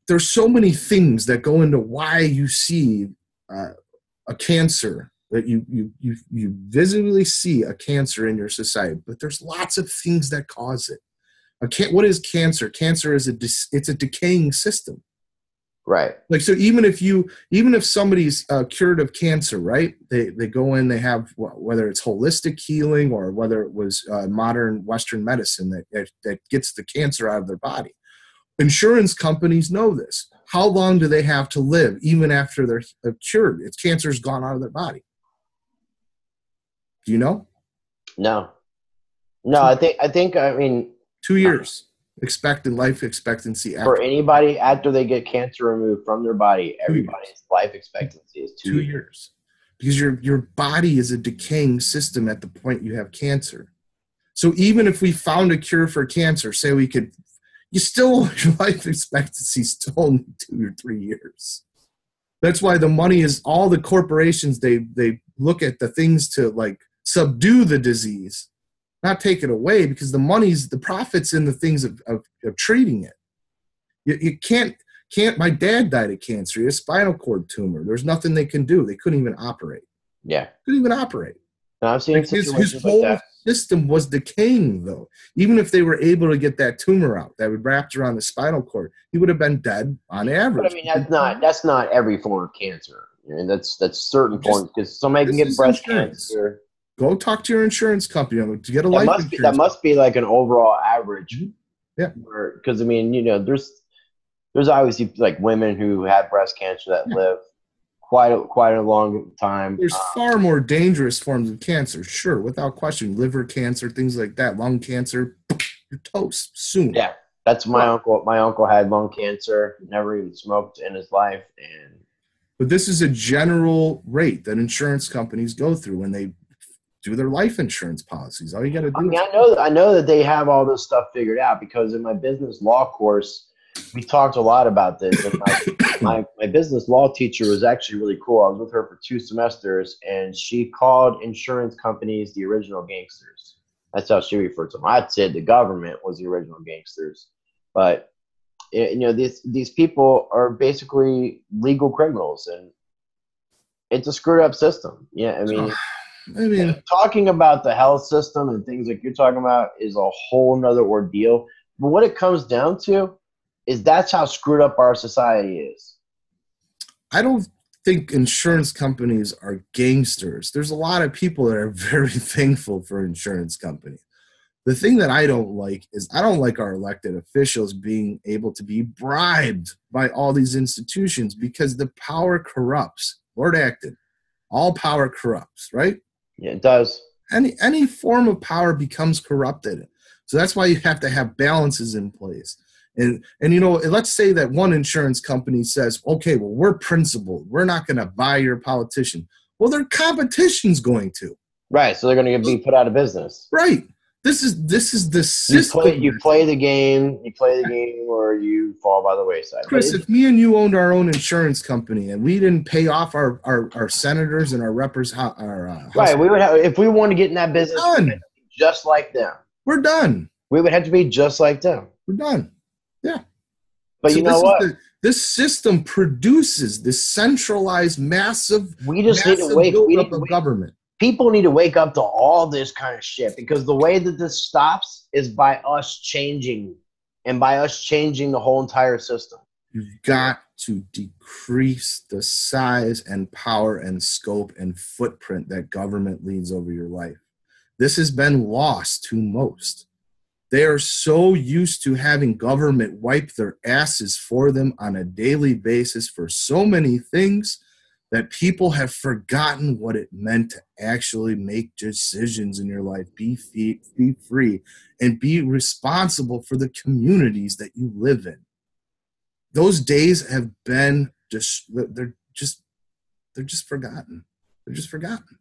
there's so many things that go into why you see a cancer, that you visibly see a cancer in your society, but there's lots of things that cause it. What is cancer? Cancer is it's a decaying system. Right. Like, so even if somebody's cured of cancer, right? They go in, they have whether it's holistic healing or whether it was modern Western medicine that gets the cancer out of their body. Insurance companies know this. How long do they have to live even after they're cured? If cancer's gone out of their body. Do you know? No. No, I mean 2 years life expectancy for after anybody after they get cancer removed from their body, 2 everybody's years. life expectancy is 2 years. 2 years. Because your body is a decaying system at the point you have cancer. So even if we found a cure for cancer, say you still, your life expectancy is still only 2 or 3 years. That's why the money is, all the corporations, they look at the things to like subdue the disease, not take it away, because the profits in the things of treating it. You can't, my dad died of cancer. He had a spinal cord tumor. There's nothing they can do. They couldn't even operate. Yeah. Couldn't even operate. No, I've seen Like situations his like whole that. system was decaying, though. Even if they were able to get that tumor out that would wrapped around the spinal cord, he would have been dead on average. But I mean, that's not every form of cancer. I mean, that's certain forms, because somebody can get breast cancer. Go talk to your insurance company to get a That life must insurance. That must be like an overall average. Yeah. Because I mean, there's obviously like women who have breast cancer that live quite a long time. There's far more dangerous forms of cancer, sure, without question. Liver cancer, things like that, lung cancer, you're toast soon. Yeah, that's my uncle. My uncle had lung cancer, never even smoked in his life, but this is a general rate that insurance companies go through when they do their life insurance policies. All you got to do. I mean, I know that they have all this stuff figured out, because in my business law course, we talked a lot about this. And my business law teacher was actually really cool. I was with her for 2 semesters, and she called insurance companies the original gangsters. That's how she referred to them. I'd say the government was the original gangsters, but these people are basically legal criminals, and it's a screwed up system. Yeah, I mean, talking about the health system and things like you're talking about is a whole nother ordeal. But what it comes down to is that's how screwed up our society is. I don't think insurance companies are gangsters. There's a lot of people that are very thankful for insurance companies. The thing that I don't like is I don't like our elected officials being able to be bribed by all these institutions, because the power corrupts. Lord Acton. All power corrupts, right? Yeah, it does. Any form of power becomes corrupted. So that's why you have to have balances in place. And you know, let's say that one insurance company says, okay, well, we're principled. We're not going to buy your politician. Well, their competition's going to. Right. So they're going to be put out of business. Right. This is the system. You play the game or you fall by the wayside. Chris, if me and you owned our own insurance company and we didn't pay off our senators and our right, we would have, if we want to get in that business, just like them. We're done. We would have to be just like them. We're done. Yeah. But so you know what? This system produces this centralized, massive. We just need to wake up of government. People need to wake up to all this kind of shit, because the way that this stops is by us changing, and by us changing the whole entire system. You've got to decrease the size and power and scope and footprint that government leads over your life. This has been lost to most. They are so used to having government wipe their asses for them on a daily basis for so many things that people have forgotten what it meant to actually make decisions in your life, be free, and be responsible for the communities that you live in. Those days have been they're just forgotten. They're just forgotten.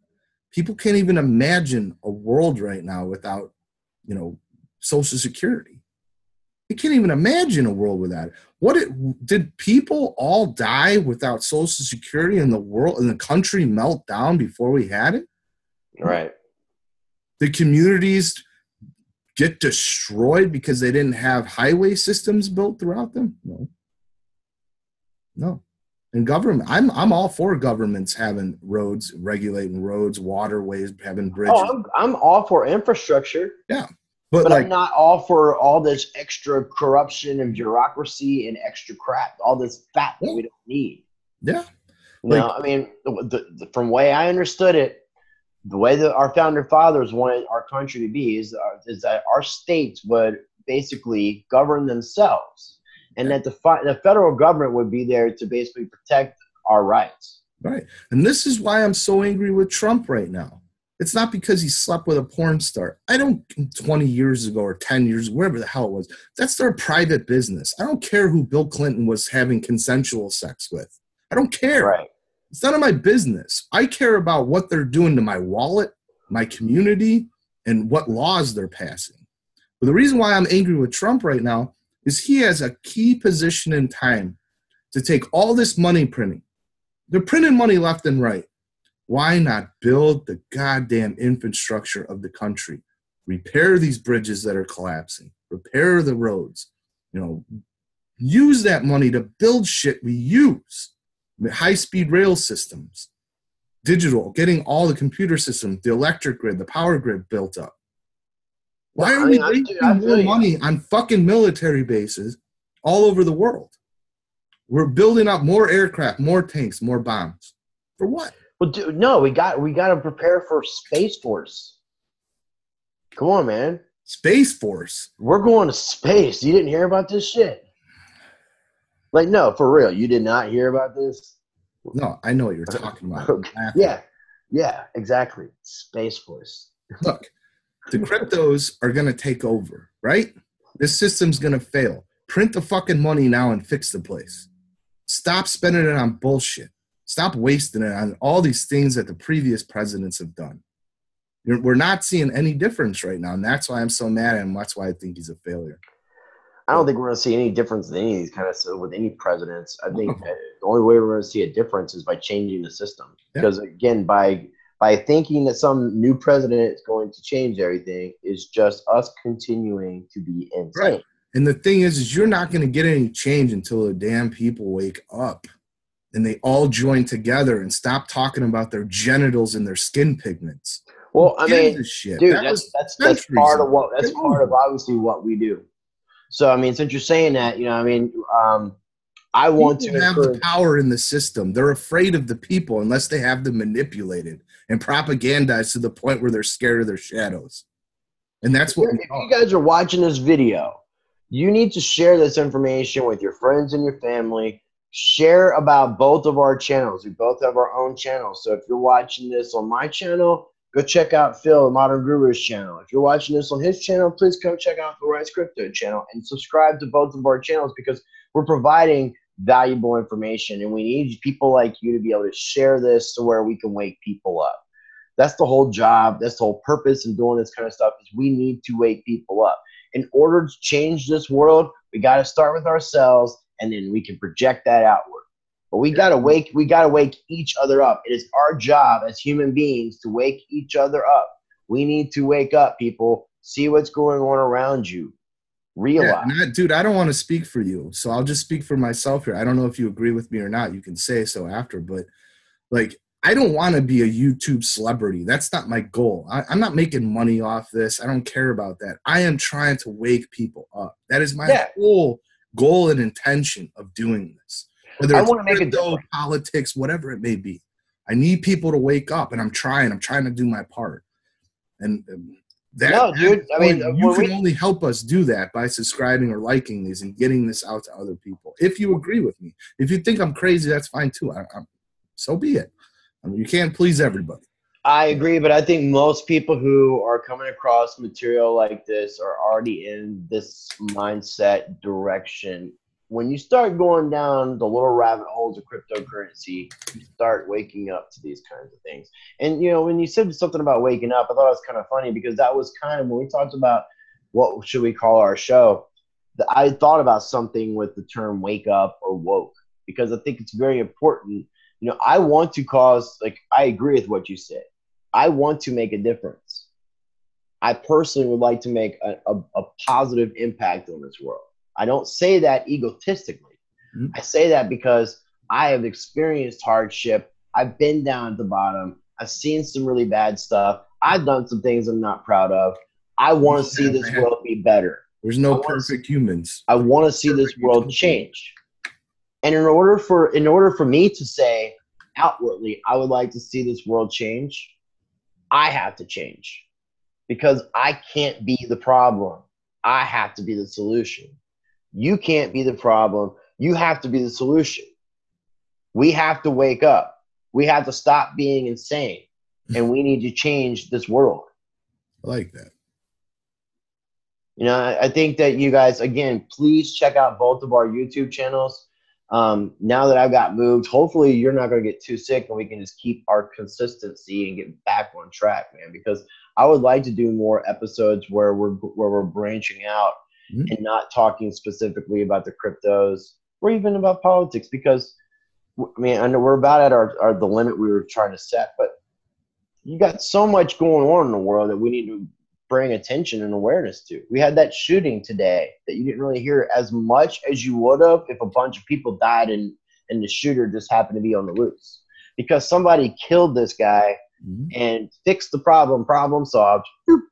People can't even imagine a world right now without, you know, Social Security. You can't even imagine a world without it. Did people all die without Social Security and the country melt down before we had it? Right. The communities get destroyed because they didn't have highway systems built throughout them? No. And government, I'm all for governments having roads, regulating roads, waterways, having bridges. Oh, I'm all for infrastructure. Yeah. But I'm not all for all this extra corruption and bureaucracy and extra crap, all this fat that we don't need. Yeah. I mean, from the way I understood it, the way that our founder fathers wanted our country to be is that our states would basically govern themselves, and that the federal government would be there to basically protect our rights. Right. And this is why I'm so angry with Trump right now. It's not because he slept with a porn star. 20 years ago or 10 years, wherever the hell it was, that's their private business. I don't care who Bill Clinton was having consensual sex with. I don't care. Right. It's none of my business. I care about what they're doing to my wallet, my community, and what laws they're passing. But the reason why I'm angry with Trump right now is he has a key position in time to take all this money printing. They're printing money left and right. Why not build the goddamn infrastructure of the country? Repair these bridges that are collapsing. Repair the roads. You know, use that money to build shit we use. High-speed rail systems. Digital, getting all the computer systems, the electric grid, the power grid built up. Why are we wasting more money on fucking military bases all over the world? We're building up more aircraft, more tanks, more bombs. For what? Well, dude, no, we got to prepare for Space Force. Come on, man. Space Force? We're going to space. You didn't hear about this shit? Like, no, for real. You did not hear about this? No, I know what you're talking about. Okay. Yeah, exactly. Space Force. Look, the cryptos are going to take over, right? This system's going to fail. Print the fucking money now and fix the place. Stop spending it on bullshit. Stop wasting it on all these things that the previous presidents have done. We're not seeing any difference right now, and that's why I'm so mad at him. That's why I think he's a failure. I don't think we're going to see any difference in any of these kind of stuff with any presidents. I think the only way we're going to see a difference is by changing the system. Yeah. Because, again, by thinking that some new president is going to change everything is just us continuing to be insane. Right. And the thing is you're not going to get any change until the damn people wake up. And they all join together and stop talking about their genitals and their skin pigments. Well, I mean, dude, that's part of obviously what we do. So, I mean, since you're saying that, you know, I mean, I want to have the power in the system. They're afraid of the people unless they have them manipulated and propagandized to the point where they're scared of their shadows. And that's what. If you guys are watching this video, you need to share this information with your friends and your family. Share about both of our channels. We both have our own channels. So if you're watching this on my channel, go check out Phil, the Modern Guru's channel. If you're watching this on his channel, please come check out the Rise Crypto channel and subscribe to both of our channels, because we're providing valuable information, and we need people like you to be able to share this to where we can wake people up. That's the whole job. That's the whole purpose in doing this kind of stuff, is we need to wake people up. In order to change this world, we got to start with ourselves, and then we can project that outward. But we got to wake each other up. It is our job as human beings to wake each other up. We need to wake up, people. See what's going on around you. Realize. Yeah, dude, I don't want to speak for you, so I'll just speak for myself here. I don't know if you agree with me or not. You can say so after, but like, I don't want to be a YouTube celebrity. That's not my goal. I'm not making money off this. I don't care about that. I am trying to wake people up. That is my whole goal and intention of doing this. Whether it's crypto, politics, whatever it may be. I need people to wake up, and I'm trying to do my part. And dude. I mean, you can only help us do that by subscribing or liking these and getting this out to other people. If you agree with me. If you think I'm crazy, that's fine too. So be it. I mean, you can't please everybody. I agree, but I think most people who are coming across material like this are already in this mindset direction. When you start going down the little rabbit holes of cryptocurrency, you start waking up to these kinds of things. And, you know, when you said something about waking up, I thought it was kind of funny, because that was kind of when we talked about what should we call our show, I thought about something with the term wake up or woke, because I think it's very important. You know, I want to cause, like, I agree with what you said. I want to make a difference. I personally would like to make a positive impact on this world. I don't say that egotistically. Mm-hmm. I say that because I have experienced hardship. I've been down at the bottom. I've seen some really bad stuff. I've done some things I'm not proud of. I want to see this world be better. There's no perfect humans. I want to see this world change. And in order for me to say outwardly, I would like to see this world change, I have to change, because I can't be the problem. I have to be the solution. You can't be the problem. You have to be the solution. We have to wake up. We have to stop being insane, and we need to change this world. I like that. You know, I think that you guys, again, please check out both of our YouTube channels. Now that I've got moved, hopefully you're not going to get too sick, and we can just keep our consistency and get back on track, man, because I would like to do more episodes where we're branching out and not talking specifically about the cryptos or even about politics, because I mean, I know we're about at the limit we were trying to set, but you got so much going on in the world that we need to bring attention and awareness to. We had that shooting today that you didn't really hear as much as you would have if a bunch of people died and the shooter just happened to be on the loose, because somebody killed this guy and fixed the problem solved. You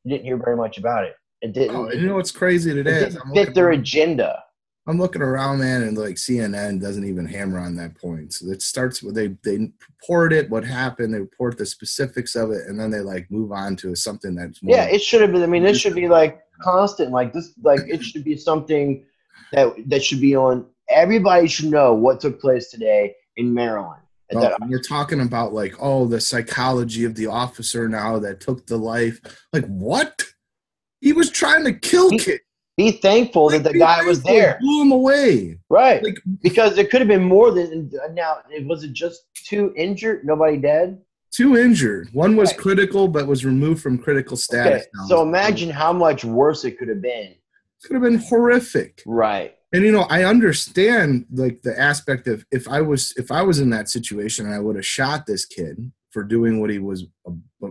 didn't hear very much about it. It didn't. Oh, you know what's crazy today? It didn't fit their agenda. I'm looking around, man, and like CNN doesn't even hammer on that point. So it starts with they report it, what happened, they report the specifics of it, and then they like move on to something that's more. Yeah, it should have been. I mean, this should be like constant, like this, like it should be something that should be on. Everybody should know what took place today in Maryland. You're talking about like, oh, the psychology of the officer now that took the life. Like what? He was trying to kill kids. Be thankful that the guy was there. Blew him away. Right. Like, because it could have been more than now. Was it just 2 injured? Nobody dead? 2 injured. One was critical, but was removed from critical status. Okay. So imagine how much worse it could have been. It could have been horrific. Right. And you know, I understand like the aspect of if I was in that situation and I would have shot this kid for doing what he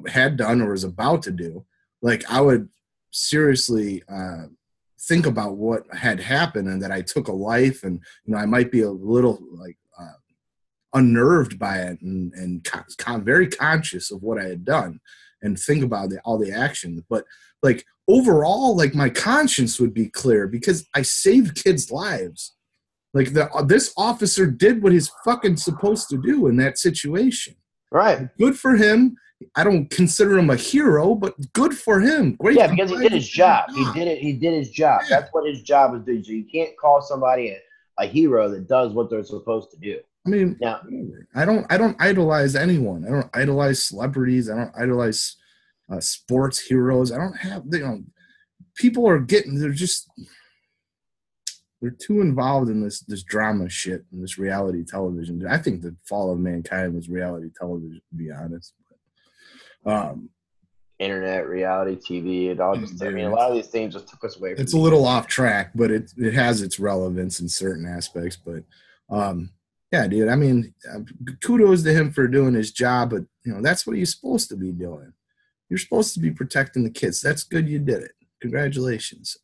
had done or was about to do, like I would seriously think about what had happened and that I took a life, and you know I might be a little like unnerved by it and very conscious of what I had done and think about all the actions. But like overall, like my conscience would be clear because I saved kids' lives. Like this officer did what he's fucking supposed to do in that situation. Right. Good for him. I don't consider him a hero, but good for him. Great. Yeah, because he did his job. He did his job. Yeah. That's what his job is doing. So you can't call somebody a hero that does what they're supposed to do. I mean, Now, I don't idolize anyone. I don't idolize celebrities. I don't idolize sports heroes. I don't have, people are getting, they're too involved in this drama shit and this reality television. I think the fall of mankind was reality television, to be honest. But, internet, reality TV, it all just, I mean, a lot of these things just took us away from it's a little off track, but it has its relevance in certain aspects. But yeah, dude, I mean, kudos to him for doing his job, but that's what he's supposed to be doing. You're supposed to be protecting the kids. That's good. You did it. Congratulations.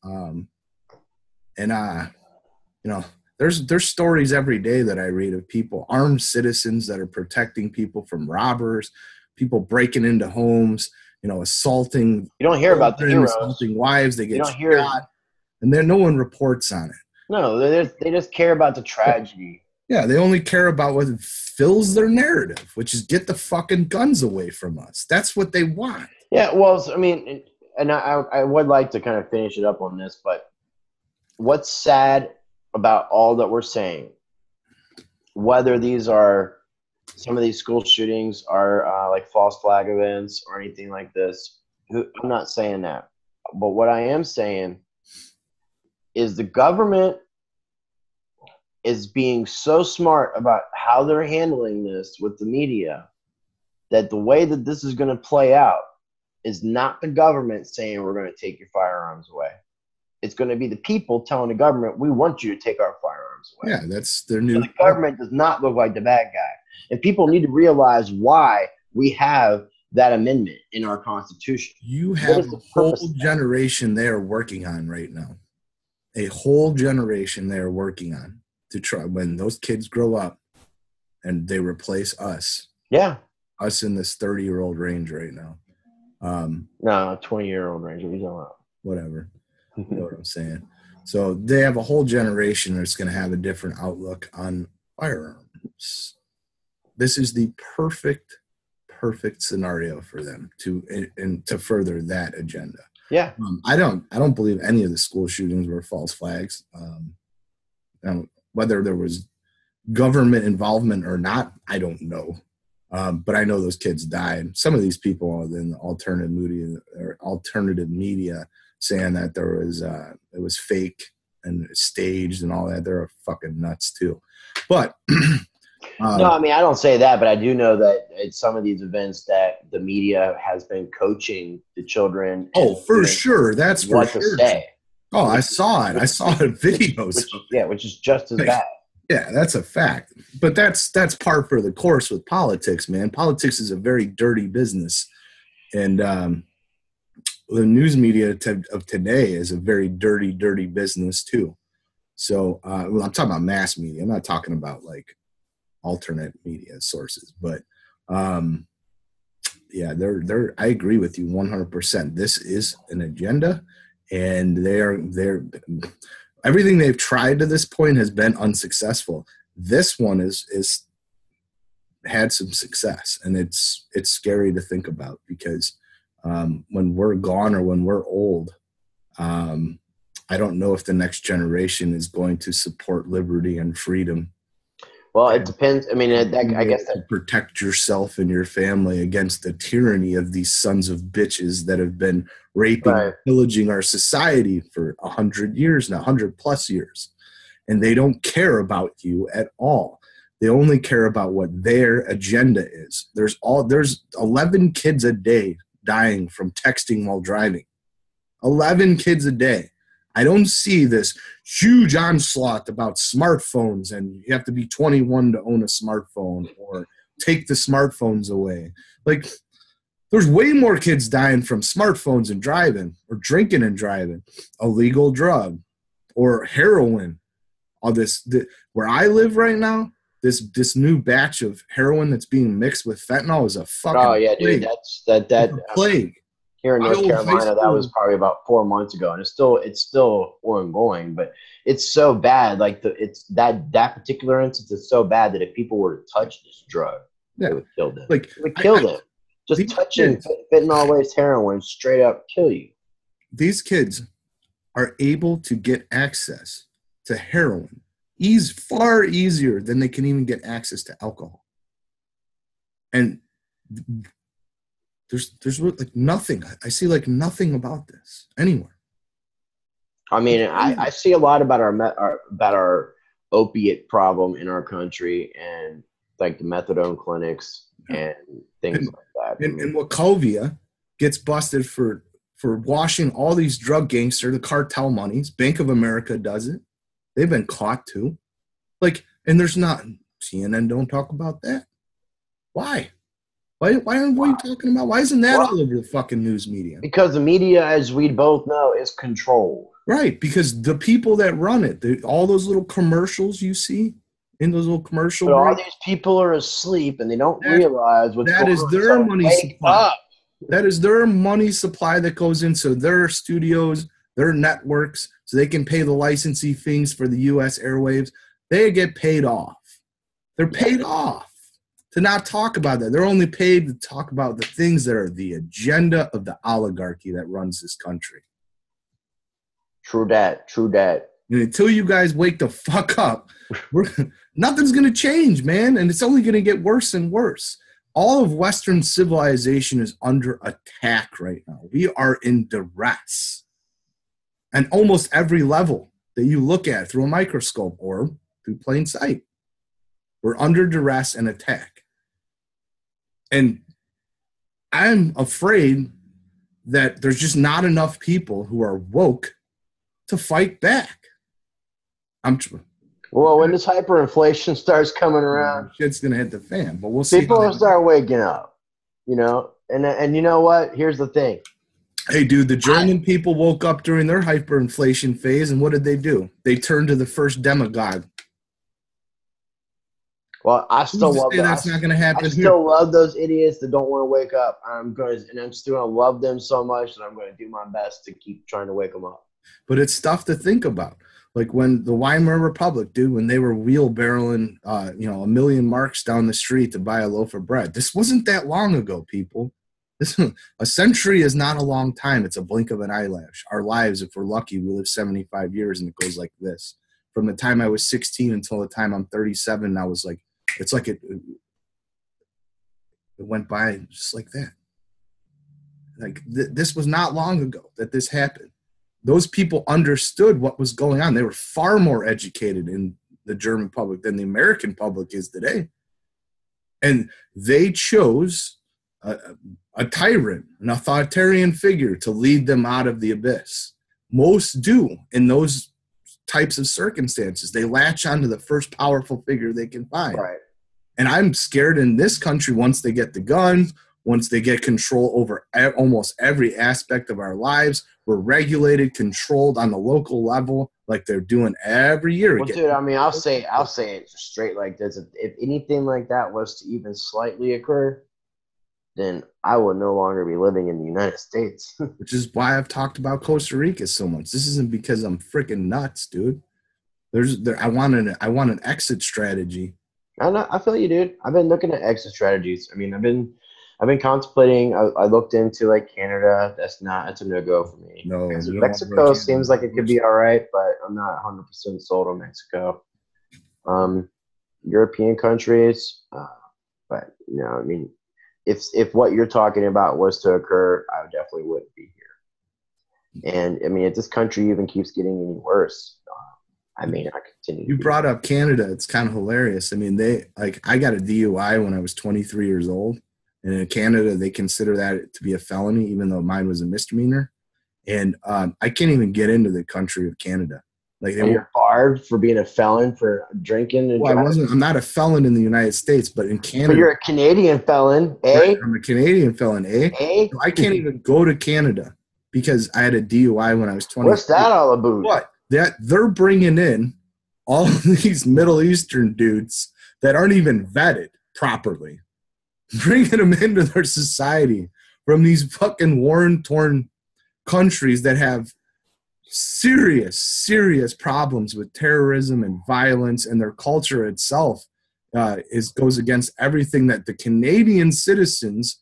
There's stories every day that I read of people, armed citizens that are protecting people from robbers, people breaking into homes, assaulting. You don't hear about the heroes. Assaulting wives. They get shot, and then no one reports on it. No, they just care about the tragedy. Yeah, they only care about what fills their narrative, which is get the fucking guns away from us. That's what they want. Yeah, well, I mean, and I would like to kind of finish it up on this, but what's sad about all that we're saying, whether these are some of these school shootings are like false flag events or anything like this, I'm not saying that. But what I am saying is the government is being so smart about how they're handling this with the media that the way that this is going to play out is not the government saying we're going to take your firearms away. It's going to be the people telling the government, we want you to take our firearms away. Yeah, that's their new. So the government does not look like the bad guy. And people need to realize why we have that amendment in our Constitution. You have a whole generation they are working on right now. A whole generation they are working on to try when those kids grow up and they replace us. Yeah. Us in this 30-year-old range right now. No, 20-year-old range. What are you talking about? Whatever. You know what I'm saying? So they have a whole generation that's going to have a different outlook on firearms. This is the perfect scenario for them to further that agenda. Yeah. I don't believe any of the school shootings were false flags. Whether there was government involvement or not, I don't know. But I know those kids died. Some of these people in the alternative media saying that it was fake and staged and all that. They're fucking nuts too. But no, I mean, I don't say that, but I do know that at some of these events that the media has been coaching the children. Oh, for sure. That's for what to say. Oh, I saw it. I saw the videos. Which is just as bad. Yeah, that's a fact. But that's par for the course with politics, man. Politics is a very dirty business. And the news media of today is a very dirty business too. So I'm talking about mass media. I'm not talking about like alternate media sources. But yeah, I agree with you 100%. This is an agenda, and they're everything they've tried to this point has been unsuccessful. This one is had some success, and it's scary to think about because when we're gone or when we're old, I don't know if the next generation is going to support liberty and freedom. Well, it depends. I mean, I guess to protect yourself and your family against the tyranny of these sons of bitches that have been raping and pillaging our society for 100 years now, 100+ years. And they don't care about you at all. They only care about what their agenda is. There's 11 kids a day dying from texting while driving. 11 kids a day. I don't see this huge onslaught about smartphones and you have to be 21 to own a smartphone or take the smartphones away. Like, there's way more kids dying from smartphones and driving or drinking and driving, illegal drug or heroin. All this, where I live right now, this new batch of heroin that's being mixed with fentanyl is a fucking plague. Dude, that's plague. Here in North Carolina, that was probably about 4 months ago, and it's still ongoing. But it's so bad. Like it's that particular instance is so bad that if people were to touch this drug, it would kill them. Like it would kill them. Just touching fentanyl-laced heroin straight up kill you. These kids are able to get access to heroin far easier than they can even get access to alcohol. And there's like nothing. I see like nothing about this anywhere. I mean, I see a lot about our opiate problem in our country, and like the methadone clinics and things like that. And Wachovia gets busted for washing all these drug gangsters, the cartel monies. Bank of America does it. They've been caught too. Like, and there's not, CNN don't talk about that. Why? Why aren't we talking about? Why isn't that all over the fucking news media? Because the media, as we both know, is controlled. Right, because the people that run it, all those little commercials you see in those little commercial breaks, all these people are asleep and they don't realize what's that going is on. their money supply. Up. That is their money supply that goes into their studios, their networks, so they can pay the licensing fees for the U.S. airwaves. They get paid off. They're paid off to not talk about that. They're only paid to talk about the things that are the agenda of the oligarchy that runs this country. True that. And until you guys wake the fuck up, nothing's going to change, man. And it's only going to get worse and worse. All of Western civilization is under attack right now. We are in duress. And almost every level that you look at through a microscope or through plain sight, we're under duress and attack. And I'm afraid that there's just not enough people who are woke to fight back. Well, when this hyperinflation starts coming around, shit's gonna hit the fan. But we'll see. People will start waking up, you know. And you know what? Here's the thing. Hey, dude, the German people woke up during their hyperinflation phase, and what did they do? They turned to the first demagogue. Well, I still love that. That's not going to happen. I still love those idiots that don't want to wake up. I'm still going to love them so much that I'm going to do my best to keep trying to wake them up. But it's stuff to think about. Like when the Weimar Republic, dude, when they were wheelbarrowing, $1 million marks down the street to buy a loaf of bread. This wasn't that long ago, people. A century is not a long time. It's a blink of an eyelash. Our lives, if we're lucky, we live 75 years, and it goes like this. From the time I was 16 until the time I'm 37, I was like, it's like it went by just like that. Like this was not long ago that this happened. Those people understood what was going on. They were far more educated in the German public than the American public is today. And they chose a tyrant, an authoritarian figure to lead them out of the abyss. Most do in those types of circumstances. They latch onto the first powerful figure they can find. Right. And I'm scared in this country, once they get the guns, once they get control over almost every aspect of our lives, we're regulated, controlled on the local level like they're doing every year. Well, dude, I mean, I'll say it straight like this. If anything like that was to even slightly occur, then I would no longer be living in the United States. Which is why I've talked about Costa Rica so much. This isn't because I'm freaking nuts, dude. I want an exit strategy. I feel you, dude. I've been looking at exit strategies. I mean, I've been contemplating. I looked into like Canada. It's a no-go for me. No, Mexico seems like it could be all right, but I'm not 100% sold on Mexico. European countries, but I mean, if what you're talking about was to occur, I definitely wouldn't be here. And I mean, if this country even keeps getting any worse, I mean, I continue. You brought up Canada. It's kind of hilarious. I mean, I got a DUI when I was 23 years old. And in Canada, they consider that to be a felony, even though mine was a misdemeanor. And I can't even get into the country of Canada. Like you're barred for being a felon for drinking and driving? I'm not a felon in the United States, but in Canada. But you're a Canadian felon, eh? Right, I'm a Canadian felon, eh? So I can't even go to Canada because I had a DUI when I was 20. What's that all about? What? They're bringing in all these Middle Eastern dudes that aren't even vetted properly, bringing them into their society from these fucking war-torn countries that have serious problems with terrorism and violence, and their culture itself goes against everything that the Canadian citizens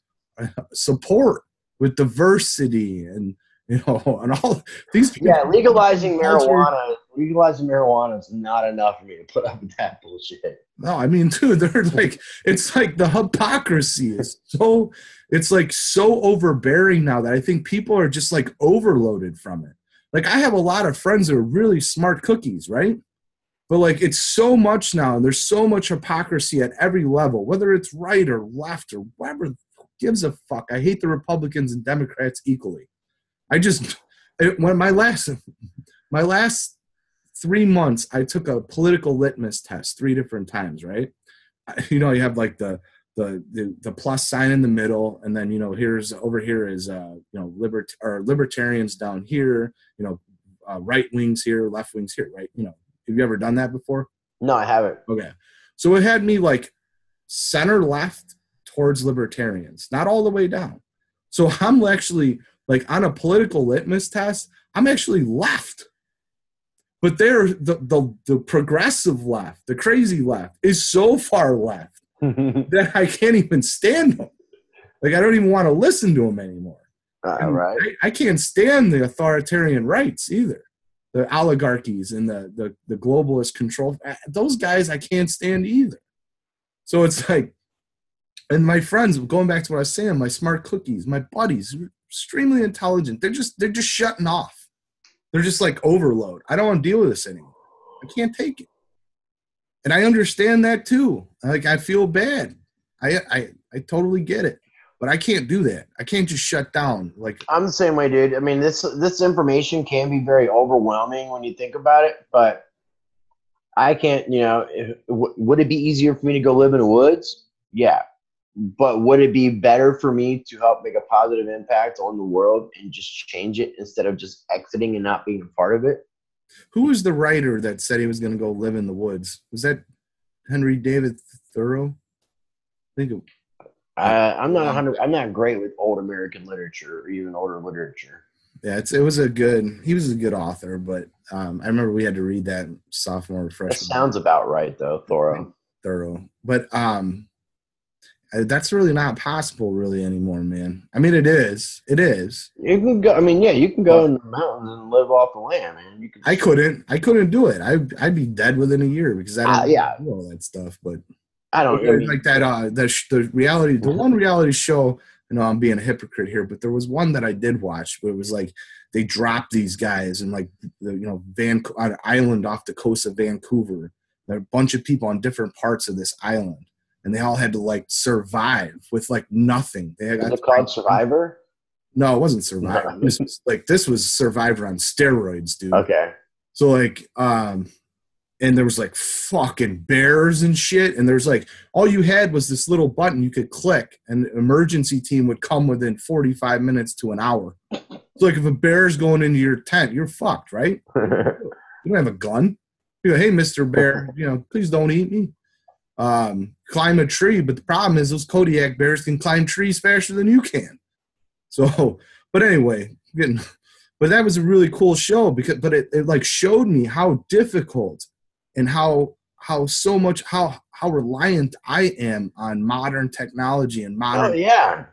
support with diversity and and all these people. Yeah, legalizing marijuana legalizing marijuana is not enough for me to put up with that bullshit. No, I mean, dude, they're like, it's like the hypocrisy is so, it's like so overbearing now that I think people are just like overloaded from it. Like, I have a lot of friends that are really smart cookies, right? But like, it's so much now, and there's so much hypocrisy at every level, whether it's right or left or whatever. Who gives a fuck? I hate the Republicans and Democrats equally. When my last 3 months, I took a political litmus test 3 different times, right? You know, you have like the plus sign in the middle, and then, you know, over here is you know, libertarians down here, you know, right wings here, left wings here, right? You know, have you ever done that before? No, I haven't. Okay, so it had me like center left towards libertarians, not all the way down. So I'm actually like on a political litmus test, I'm actually left. But they're the progressive left, the crazy left, is so far left that I can't even stand them. Like, I don't even want to listen to them anymore. Right. I can't stand the authoritarian rights either. The oligarchies and the globalist control. Those guys I can't stand either. So it's like, and my friends, going back to what I was saying, my smart cookies, my buddies, extremely intelligent. They're just shutting off. They're just like overload. I don't want to deal with this anymore. I can't take it. And I understand that too. Like, I feel bad. I totally get it. But I can't do that. I can't just shut down. Like, I'm the same way, dude. I mean, this information can be very overwhelming when you think about it, but I can't, you know, would it be easier for me to go live in the woods? Yeah. But would it be better for me to help make a positive impact on the world and just change it instead of just exiting and not being a part of it? Who was the writer that said he was going to go live in the woods? Was that Henry David Thoreau? I think I'm not great with old American literature or even older literature. Yeah, he was a good author, but I remember we had to read that sophomore or freshman. That sounds about right, though, Thoreau. But that's really not possible really anymore, man. I mean, it is. You can go. I mean, yeah, you can go in the mountains and live off the land, man. I couldn't do it. I'd be dead within a year because I don't do all that stuff. But I don't like that. The reality, the one reality show. I know I'm being a hypocrite here, but there was one that I did watch where it was like they dropped these guys and like on an island off the coast of Vancouver. There are a bunch of people on different parts of this island. And they all had to like survive with like nothing. Is it called Survivor? No, it wasn't Survivor. This was Survivor on steroids, dude. Okay. So like, and there was like fucking bears and shit. And there's like, all you had was this little button you could click, and the emergency team would come within 45 minutes to an hour. So like, if a bear's going into your tent, you're fucked, right? You don't have a gun. You go, hey, Mr. Bear, please don't eat me. Climb a tree, but the problem is those Kodiak bears can climb trees faster than you can. So, but anyway, but that was a really cool show but it like showed me how difficult and how reliant I am on modern technology and modern. Oh yeah,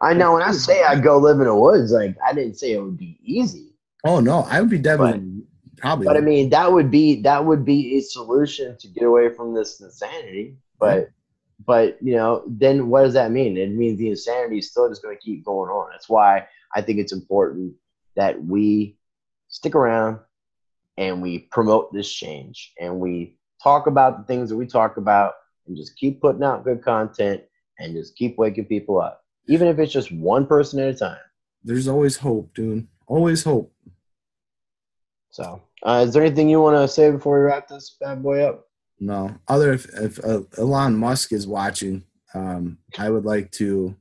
I know. When I say I go live in the woods, like I didn't say it would be easy. Oh no, I would be definitely. Probably. But I mean, that would be a solution to get away from this insanity. But then what does that mean? It means the insanity is still just going to keep going on. That's why I think it's important that we stick around and we promote this change and we talk about the things that we talk about and just keep putting out good content and just keep waking people up, even if it's just one person at a time. There's always hope, dude. Always hope. So, is there anything you want to say before we wrap this bad boy up? No. If Elon Musk is watching, I would like to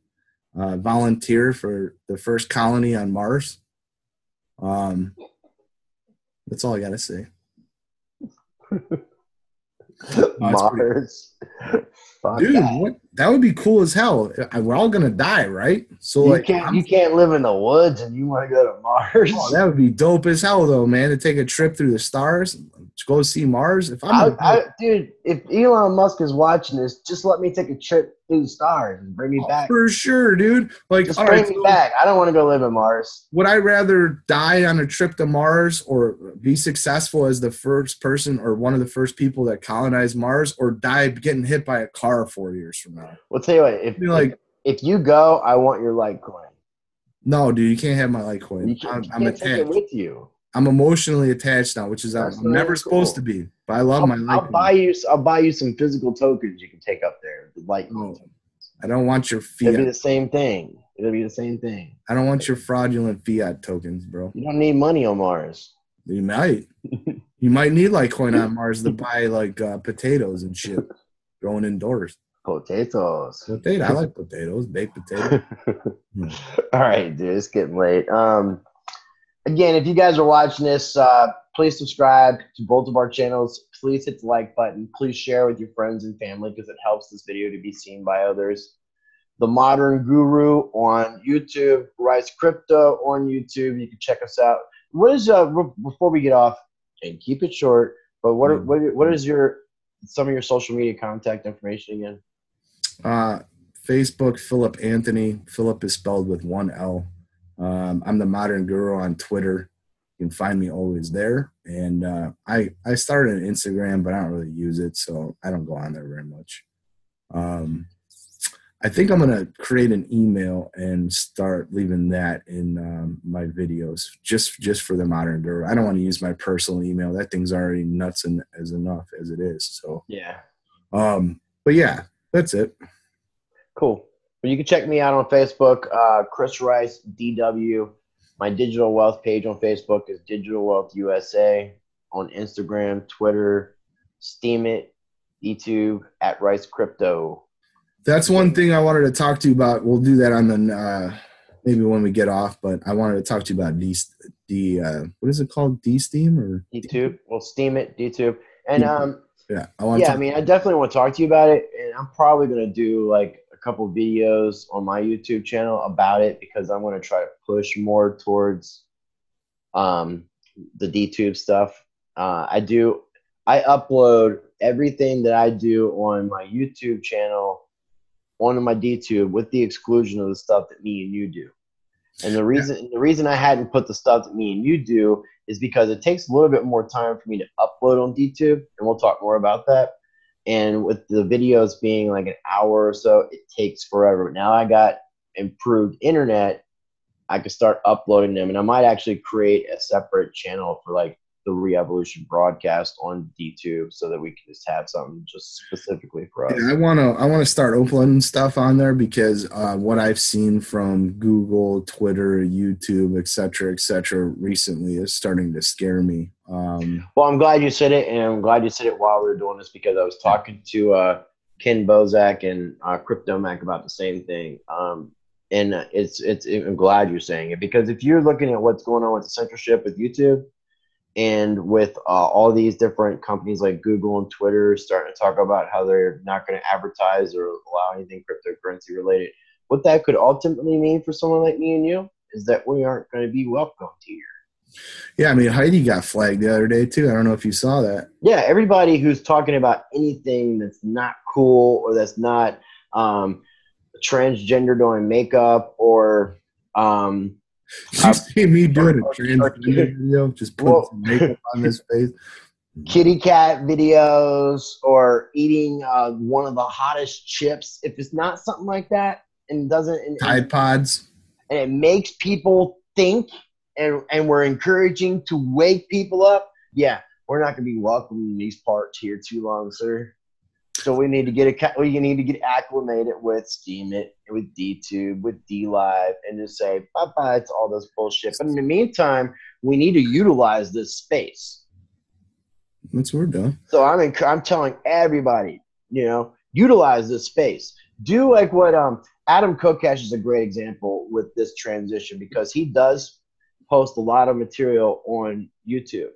volunteer for the first colony on Mars. That's all I gotta say. Mars. Dude, that would be cool as hell. We're all gonna die, right? So you can't live in the woods and you want to go to Mars. Oh, that would be dope as hell, though, man. To take a trip through the stars, go see Mars? If I'm dude, if Elon Musk is watching this, just let me take a trip through the stars and bring me back. For sure, dude. Like, just bring me back. I don't want to go live on Mars. Would I rather die on a trip to Mars or be successful as the first person or one of the first people that colonized Mars, or die getting hit by a car 4 years from now? Well, tell you what, if you go, I want your Litecoin. No, dude, you can't have my Litecoin. You can't take it with you. I'm emotionally attached now, which is I'm never supposed to be. But I love my Litecoin. I'll buy you some physical tokens you can take up there. The Litecoin. I don't want your fiat. It'll be the same thing. I don't want your fraudulent fiat tokens, bro. You don't need money on Mars. You might. You might need Litecoin on Mars to buy like potatoes and shit growing indoors. Potatoes. I like potatoes, baked potatoes. All right, dude, it's getting late. Again, if you guys are watching this, please subscribe to both of our channels. Please hit the like button. Please share with your friends and family because it helps this video to be seen by others. The Modern Guru on YouTube, Rice Crypto on YouTube. You can check us out. What is before we get off, and keep it short, but what is some of your social media contact information again? Facebook, Philip Anthony. Philip is spelled with one L. I'm the Modern Guru on Twitter. You can find me always there. And I started an Instagram, but I don't really use it, so I don't go on there very much. I think I'm going to create an email and start leaving that in my videos just for the Modern Guru. I don't want to use my personal email. That thing's already nuts and as enough as it is. So yeah. But yeah, that's it. Cool. Well, you can check me out on Facebook, Chris Rice DW. My digital wealth page on Facebook is Digital Wealth USA. On Instagram, Twitter, Steemit, YouTube at Rice Crypto. That's one thing I wanted to talk to you about. We'll do that on the maybe when we get off. But I wanted to talk to you about what is it called? D-Steam or DTube? Well, Steemit, DTube, and yeah, I definitely want to talk to you about it, and I'm probably gonna do like a couple videos on my YouTube channel about it because I'm gonna try to push more towards the DTube stuff. I upload everything that I do on my YouTube channel onto my DTube with the exclusion of the stuff that me and you do. And the reason I hadn't put the stuff that me and you do is because it takes a little bit more time for me to upload on DTube, and we'll talk more about that. And with the videos being like an hour or so, it takes forever. Now I got improved internet, I could start uploading them, and I might actually create a separate channel for like the Re-Evolution broadcast on DTube so that we can just have something just specifically for us. Yeah, I wanna start uploading stuff on there because what I've seen from Google, Twitter, YouTube, et cetera, recently is starting to scare me. Well, I'm glad you said it, and I'm glad you said it while we were doing this because I was talking to Ken Bozak and Crypto Mac about the same thing. And I'm glad you're saying it because if you're looking at what's going on with the censorship with YouTube, and with all these different companies like Google and Twitter starting to talk about how they're not going to advertise or allow anything cryptocurrency related, what that could ultimately mean for someone like me and you is that we aren't going to be welcomed here. Yeah, I mean, Heidi got flagged the other day too. I don't know if you saw that. Yeah, everybody who's talking about anything that's not cool or that's not transgender doing makeup or you see me doing a transgender video, just put some makeup on his face. Kitty cat videos or eating one of the hottest chips. If it's not something like that and doesn't Tide Pods, and it makes people think, and we're encouraging to wake people up, yeah, we're not going to be welcome in these parts here too long, sir. So we need to get acclimated with Steemit, with DTube, with DLive, and just say bye-bye to all this bullshit. But in the meantime, we need to utilize this space. That's what we're doing. So I'm telling everybody, utilize this space. Do like what Adam Kokesh is a great example with this transition because he does post a lot of material on YouTube.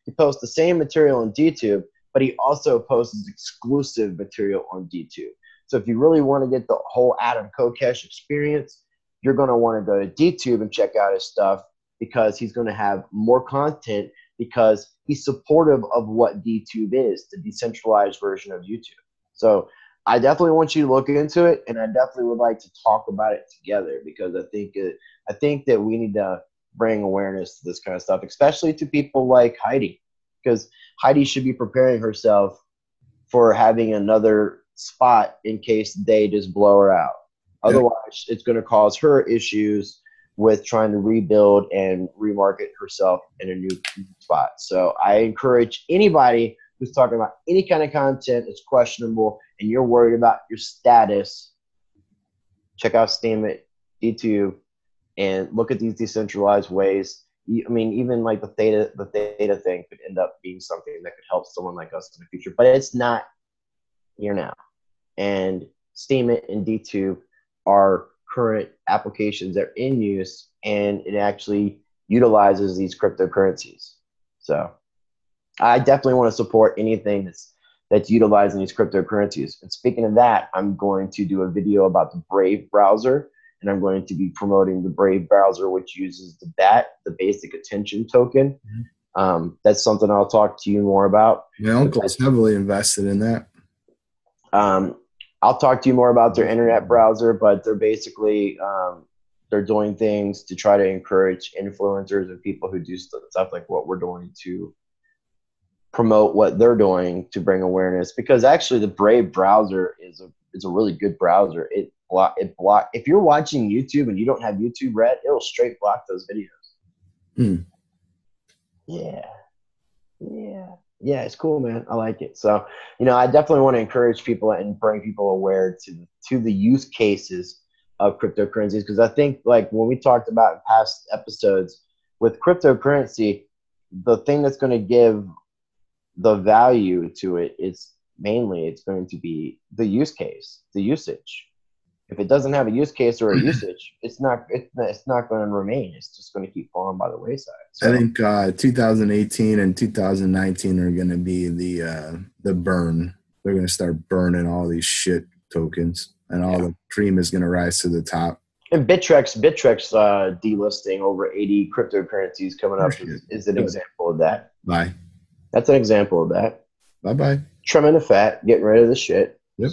He posts the same material on DTube, but he also posts exclusive material on DTube. So if you really want to get the whole Adam Kokesh experience, you're going to want to go to DTube and check out his stuff because he's going to have more content because he's supportive of what DTube is, the decentralized version of YouTube. So I definitely want you to look into it, and I definitely would like to talk about it together, because I think that we need to bring awareness to this kind of stuff, especially to people like Heidi, because Heidi should be preparing herself for having another spot in case they just blow her out. Yep. Otherwise, it's going to cause her issues with trying to rebuild and remarket herself in a new spot. So I encourage anybody who's talking about any kind of content that's questionable and you're worried about your status, check out Steemit, YouTube, and look at these decentralized ways. I mean, even like the theta thing could end up being something that could help someone like us in the future, but it's not here now. And Steemit and DTube are current applications that are in use, and it actually utilizes these cryptocurrencies. So I definitely want to support anything that's utilizing these cryptocurrencies. And speaking of that, I'm going to do a video about the Brave browser, and I'm going to be promoting the Brave browser, which uses the BAT, the basic attention token. That's something I'll talk to you more about. My uncle's heavily invested in that. I'll talk to you more about their internet browser, but they're basically they're doing things to try to encourage influencers and people who do stuff like what we're doing to promote what they're doing to bring awareness. Because actually, the Brave browser is a really good browser. It block if you're watching YouTube and you don't have YouTube Red, it'll straight block those videos. Yeah, it's cool, man. I like it. So, I definitely want to encourage people and bring people aware to the use cases of cryptocurrencies, because I think, like when we talked about in past episodes with cryptocurrency, the thing that's going to give the value to it is mainly it's going to be the use case, the usage. If it doesn't have a use case or a usage, it's not going to remain. It's just going to keep falling by the wayside. So, I think 2018 and 2019 are going to be the burn. They're going to start burning all these shit tokens, and all the cream is going to rise to the top. And Bittrex delisting over 80 cryptocurrencies coming up is an example of that. Bye. That's an example of that. Bye-bye. Trimming the fat, getting rid of the shit. Yep.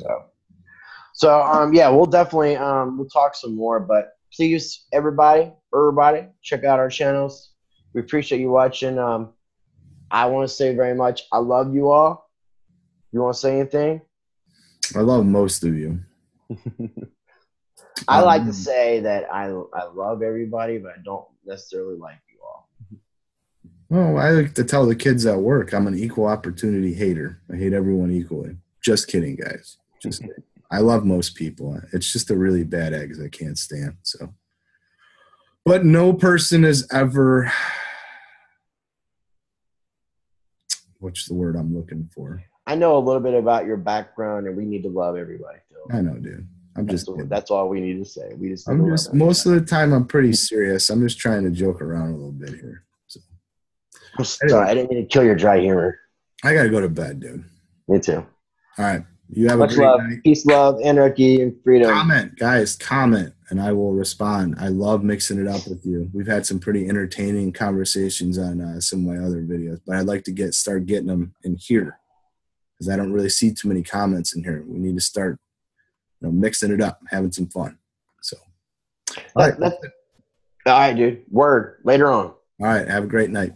So we'll definitely we'll talk some more, but please, everybody, check out our channels. We appreciate you watching. I want to say very much, I love you all. You want to say anything? I love most of you. I like to say that I love everybody, but I don't necessarily like you all. Well, I like to tell the kids at work I'm an equal opportunity hater. I hate everyone equally. Just kidding, guys. Just kidding. I love most people. It's just the really bad eggs I can't stand. So, but no person has ever. What's the word I'm looking for? I know a little bit about your background, and we need to love everybody, Phil. I know, dude. That's all we need to say. Most of the time I'm pretty serious. I'm just trying to joke around a little bit here. So. Sorry, I didn't mean to kill your dry humor. I gotta go to bed, dude. Me too. All right. You have much a great love, night. Peace, love, anarchy, and freedom. Comment, guys, comment, and I will respond. I love mixing it up with you. We've had some pretty entertaining conversations on some of my other videos, but I'd like to start getting them in here because I don't really see too many comments in here. We need to start mixing it up, having some fun. So, all right, dude. Word. Later on. All right. Have a great night.